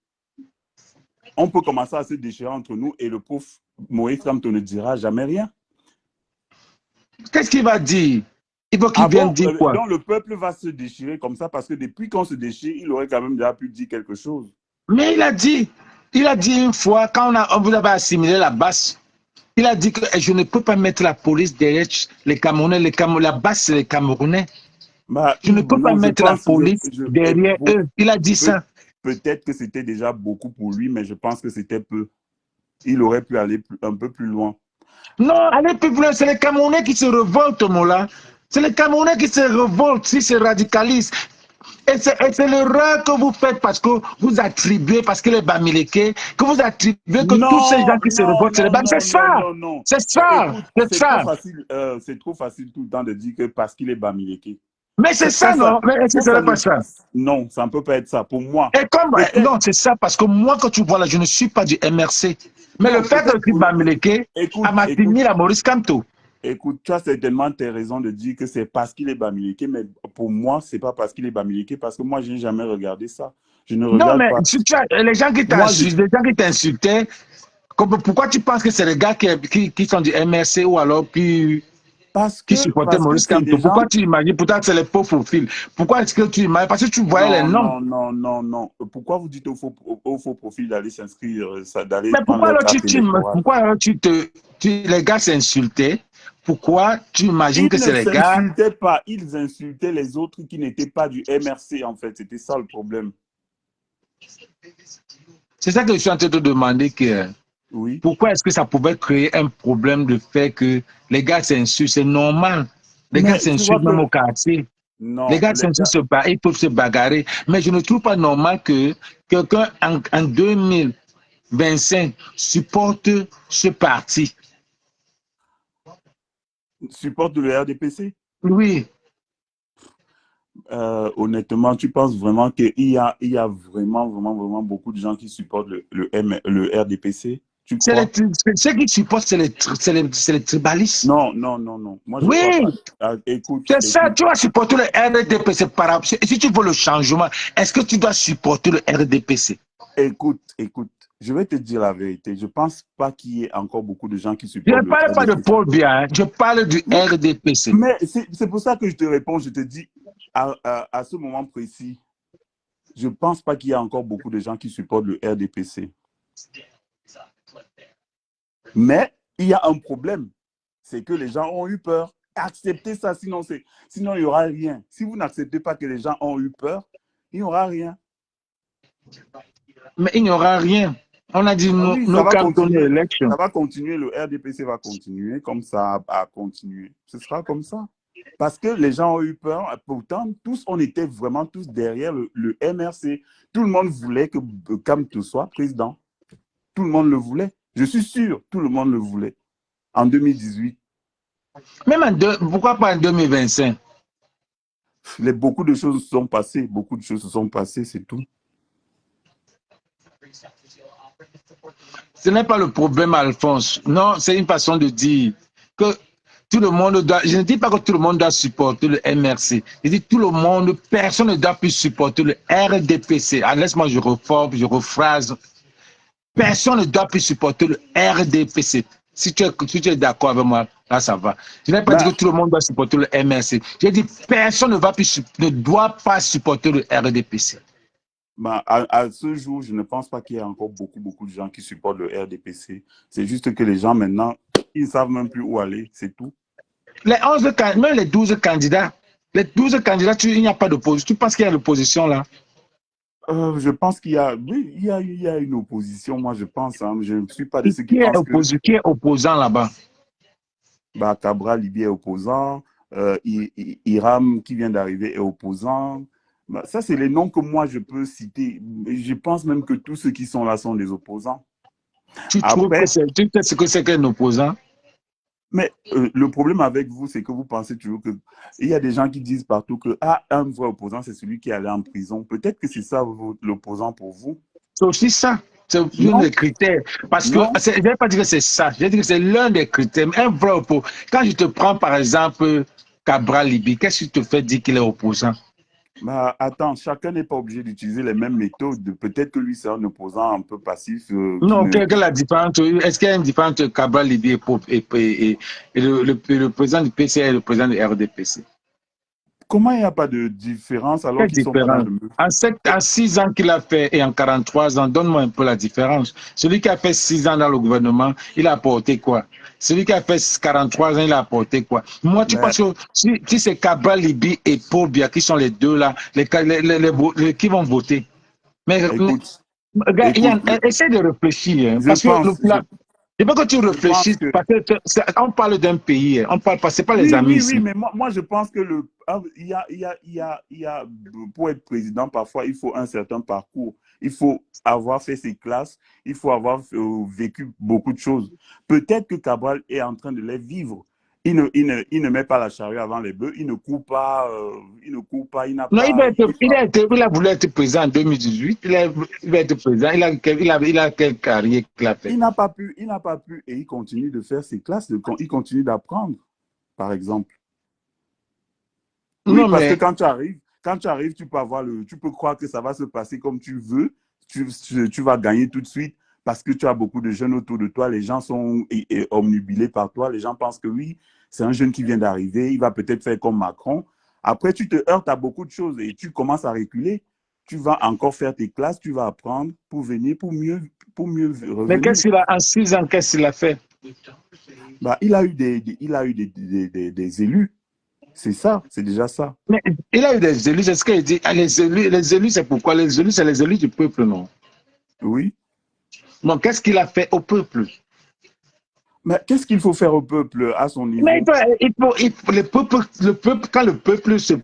On peut commencer à se déchirer entre nous et le pauvre Moïse Kamto ne dira jamais rien. Qu'est-ce qu'il va dire? Il faut qu'il vienne dire quoi? Donc le peuple va se déchirer comme ça parce que depuis qu'on se déchire, il aurait quand même déjà pu dire quelque chose. Mais il a dit une fois, quand on vous avait assimilé la basse, il a dit que je ne peux pas mettre la police derrière les Camerounais. La basse, c'est les Camerounais. Je ne peux pas mettre la police derrière eux. Il a dit ça. Peut-être que c'était déjà beaucoup pour lui, mais je pense que c'était peu. Il aurait pu aller un peu plus loin. Non, aller plus loin, c'est les Camerounais qui se révoltent, Mola. C'est les Camerounais qui se révoltent, si se radicalisent. Et c'est l'erreur que vous faites parce que vous attribuez, parce que les Bamileke, que vous attribuez que tous ces gens qui se révoltent, c'est les Bamileke. C'est ça. C'est ça. C'est trop facile tout le temps de dire que parce qu'il est Bamileke. Mais c'est ça, non? Mais est-ce que ce n'est pas ça? Non, ça ne peut pas être ça. Pour moi. Et comme, non, c'est ça, parce que moi, quand tu vois là, je ne suis pas du MRC. Mais le fait que tu Bamileke m'a fini la Maurice Kamto. Écoute, tu as certainement tes raisons de dire que c'est parce qu'il est Bamileke, mais pour moi, ce n'est pas parce qu'il est Bamileke, parce que moi, je n'ai jamais regardé ça. Je ne regarde pas. Si tu as, les gens qui t'insultaient, pourquoi tu penses que c'est les gars qui sont du MRC ou alors qui supportaient Maurice Kamto? Pourquoi tu imagines? Pourtant, c'est les pauvres profils. Pourquoi est-ce que tu imagines? Parce que tu voyais les noms. Non. Pourquoi vous dites au faux profil d'aller s'inscrire, d'aller mais prendre leur carte électorale? Pourquoi alors les gars s'insultaient? Pourquoi tu imagines que c'est les gars? Ils insultaient les autres qui n'étaient pas du MRC, en fait. C'était ça le problème. C'est ça que je suis en train de te demander que... Oui. Pourquoi est-ce que ça pouvait créer un problème de fait que les gars s'insultent? C'est normal. Les gars s'insultent même au quartier. Non, les gars s'insultent, ils peuvent se bagarrer. Mais je ne trouve pas normal que quelqu'un en 2025 supporte ce parti. Supporte le RDPC? Oui. Honnêtement, tu penses vraiment qu'il y a vraiment beaucoup de gens qui supportent le RDPC? Ceux qui supportent, c'est les tribalistes. Non. Moi, écoute. C'est ça, tu vas supporter le RDPC. Si tu veux le changement, est-ce que tu dois supporter le RDPC? Écoute. Je vais te dire la vérité. Je ne pense pas qu'il y ait encore beaucoup de gens qui supportent le RDPC. Je ne parle pas de Paul Biya, je parle du RDPC. Mais c'est pour ça que je te réponds. Je te dis, à ce moment précis, je ne pense pas qu'il y ait encore beaucoup de gens qui supportent le RDPC. Mais il y a un problème, c'est que les gens ont eu peur. Acceptez ça, sinon il n'y aura rien. Si vous n'acceptez pas que les gens ont eu peur, il n'y aura rien. Mais il n'y aura rien. On a dit nous l'élection. Ça va continuer, le RDPC va continuer comme ça a continué. Ce sera comme ça. Parce que les gens ont eu peur. Pourtant, on était vraiment tous derrière le MRC. Tout le monde voulait que Kamto soit président. Tout le monde le voulait. Je suis sûr, tout le monde le voulait. En 2018. Même pourquoi pas en 2025? Beaucoup de choses se sont passées. Beaucoup de choses se sont passées, c'est tout. Ce n'est pas le problème, Alphonse. Non, c'est une façon de dire que tout le monde doit... Je ne dis pas que tout le monde doit supporter le MRC. Je dis tout le monde, personne ne doit plus supporter le RDPC. Ah, laisse-moi, je reforme, je rephrase. Personne ne doit plus supporter le RDPC. Si tu es d'accord avec moi, Là, ça va. Je n'ai pas dit Ben, que tout le monde doit supporter le MRC. J'ai dit personne ne doit pas supporter le RDPC. ben, à ce jour, je ne pense pas qu'il y ait encore beaucoup de gens qui supportent le RDPC. C'est juste que les gens, maintenant, ils ne savent même plus où aller, c'est tout. Même les 12 candidats, il n'y a pas d'opposition. Tu penses qu'il y a l'opposition là? Je pense qu'il y a, oui, il y a une opposition, moi je pense. Hein. Je ne suis pas de ceux qui pensent que Qui est opposant là-bas? bah, Cabral Libye est opposant, Iram qui vient d'arriver est opposant. Bah, ça, c'est les noms que moi je peux citer. Je pense même que tous ceux qui sont là sont des opposants. Tu trouves que c'est ce que c'est qu'un opposant? Mais le problème avec vous, c'est que vous pensez toujours que il y a des gens qui disent partout que un vrai opposant, c'est celui qui est allé en prison. Peut-être que c'est ça l'opposant pour vous. C'est aussi ça. C'est l'un des critères. Parce que je ne vais pas dire que c'est ça. Je vais dire que c'est l'un des critères. Un vrai opposant. Quand je te prends par exemple Cabral Libye, qu'est-ce qui te fait dire qu'il est opposant? Bah, attends, chacun n'est pas obligé d'utiliser les mêmes méthodes. Peut-être que lui, c'est un opposant un peu passif. Non, quelle est la différence? Est-ce qu'il y a une différence entre Cabral Libye et le président du PC et le président du RDPC? Comment il n'y a pas de différence alors qu'ils ne sont pas dans le même... En 6 ans qu'il a fait et en 43 ans, donne-moi un peu la différence. Celui qui a fait 6 ans dans le gouvernement, il a apporté quoi? Celui qui a fait 43 ans, il a apporté quoi? Moi, tu penses que si c'est Cabral Libye et Paul Biya qui sont les deux là, qui vont voter? Mais écoute, Yann, essaie de réfléchir. Parce que il faut que tu réfléchisses. Parce qu'on parle d'un pays, on parle pas, c'est pas les amis ici. Oui, mais moi je pense que pour être président, parfois il faut un certain parcours. Il faut avoir fait ses classes, il faut avoir vécu beaucoup de choses. Peut-être que Cabral est en train de les vivre. Il ne met pas la charrue avant les bœufs, il ne court pas, il n'a non, pas... il a voulu être président en 2018, il va être président, il a quelle carrière qu'il a fait? Il n'a pas pu et il continue de faire ses classes, il continue d'apprendre, par exemple. Oui, non, parce que quand tu arrives, tu peux croire que ça va se passer comme tu veux, tu vas gagner tout de suite parce que tu as beaucoup de jeunes autour de toi, les gens sont omnubilés par toi, les gens pensent que oui, c'est un jeune qui vient d'arriver, il va peut-être faire comme Macron. Après, tu te heurtes à beaucoup de choses et tu commences à reculer. Tu vas encore faire tes classes, tu vas apprendre pour venir, pour mieux revenir. Mais qu'est-ce qu'il a, en 6 ans, qu'est-ce qu'il a fait? Bah, il a eu des élus. C'est ça, c'est déjà ça. Mais il a eu des élus, c'est ce qu'il dit. Les élus, c'est pourquoi? Les élus, c'est les élus du peuple, non? Oui. Donc, qu'est-ce qu'il a fait au peuple? Mais qu'est-ce qu'il faut faire au peuple à son niveau? Mais le peuple, quand le peuple se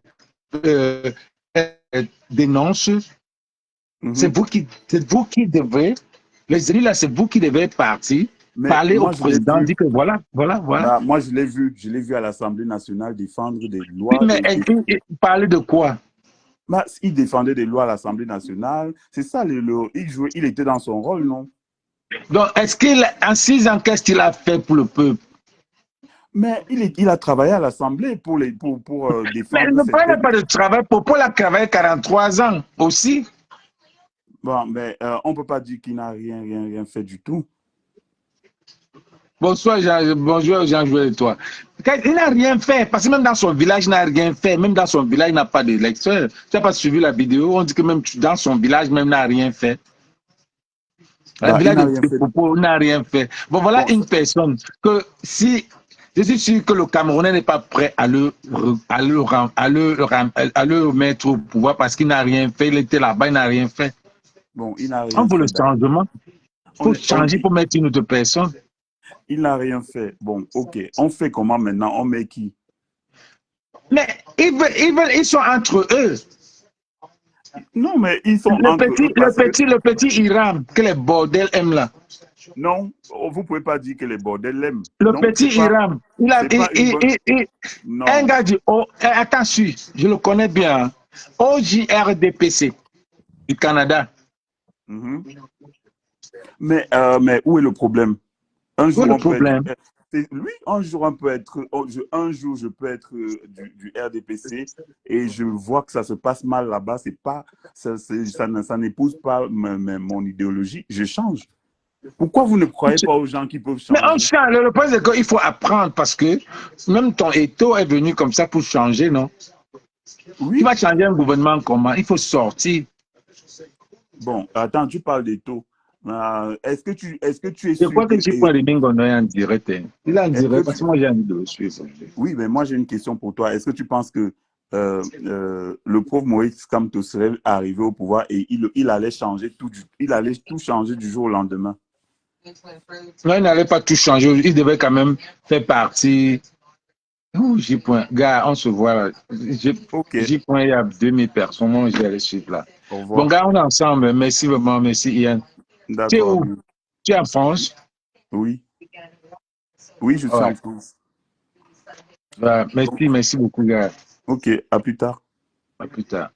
dénonce, c'est vous qui devez, les élus là, c'est vous qui devez partir, parler au président, dire que voilà. Bah, moi, je l'ai vu à l'Assemblée nationale défendre des lois. Oui, mais parler de quoi? Bah, il défendait des lois à l'Assemblée nationale. C'est ça, il était dans son rôle, non? Donc, est-ce qu'en 6 ans, qu'est-ce qu'il a fait pour le peuple? Mais il a travaillé à l'Assemblée pour défendre. Mais il ne pas de travail. Paul a travaillé 43 ans aussi. Bon, mais on ne peut pas dire qu'il n'a rien fait du tout. Bonjour Jean-Jouel et toi. Il n'a rien fait, parce que même dans son village, il n'a rien fait. Même dans son village, il n'a pas d'élection. Tu n'as pas suivi la vidéo, on dit que même dans son village, même il n'a rien fait. Le village de Popo n'a rien fait. Bon, voilà une personne que si... Je suis sûr que le Camerounais n'est pas prêt à le mettre au pouvoir parce qu'il n'a rien fait. Il était là-bas, il n'a rien fait. Bon, il n'a rien fait. On veut le changement. Il faut changer pour mettre une autre personne. Il n'a rien fait. Bon, ok. On fait comment maintenant? On met qui? Mais ils sont entre eux. Non, mais ils sont entre eux. Le petit Iram, que les bordels aiment là. Non, vous ne pouvez pas dire que les bordels l'aiment. Le petit Iram, un gars dit, attention, je le connais bien, OJRDPC du Canada. Mais où est le problème? Un jour, un jour, je peux être du RDPC et je vois que ça se passe mal là-bas. Ça n'épouse pas mon idéologie. Je change. Pourquoi vous ne croyez pas aux gens qui peuvent Mais on changer? change. Le problème, c'est qu'il faut apprendre parce que même ton Eto'o est venu comme ça pour changer, non? Tu Oui. vas changer un gouvernement comment? Il faut sortir. Bon, attends, tu parles des taux. Est-ce que tu es Je sûr crois que... que je prends les Bingonoy en direct. Hein. Il est en est-ce que direct parce tu- que moi j'ai envie de le suivre. Oui, mais moi j'ai une question pour toi. Est-ce que tu penses que le pauvre Moïse Kamto serait arrivé au pouvoir et il allait changer il allait tout changer du jour au lendemain? Non, il n'allait pas tout changer. Il devait quand même faire partie. Oh, j'y point. Gars, on se voit là. Ok, J'y point, il y a 2000 personnes. Moi, j'ai les suivre là. au Bon, revoir. gars, on est ensemble. Merci vraiment. Merci, Ian. Tu es D'accord. où? Tu es en France? Oui, oui, je suis en Ouais. France. Merci beaucoup, gars. Ok, à plus tard. À plus tard.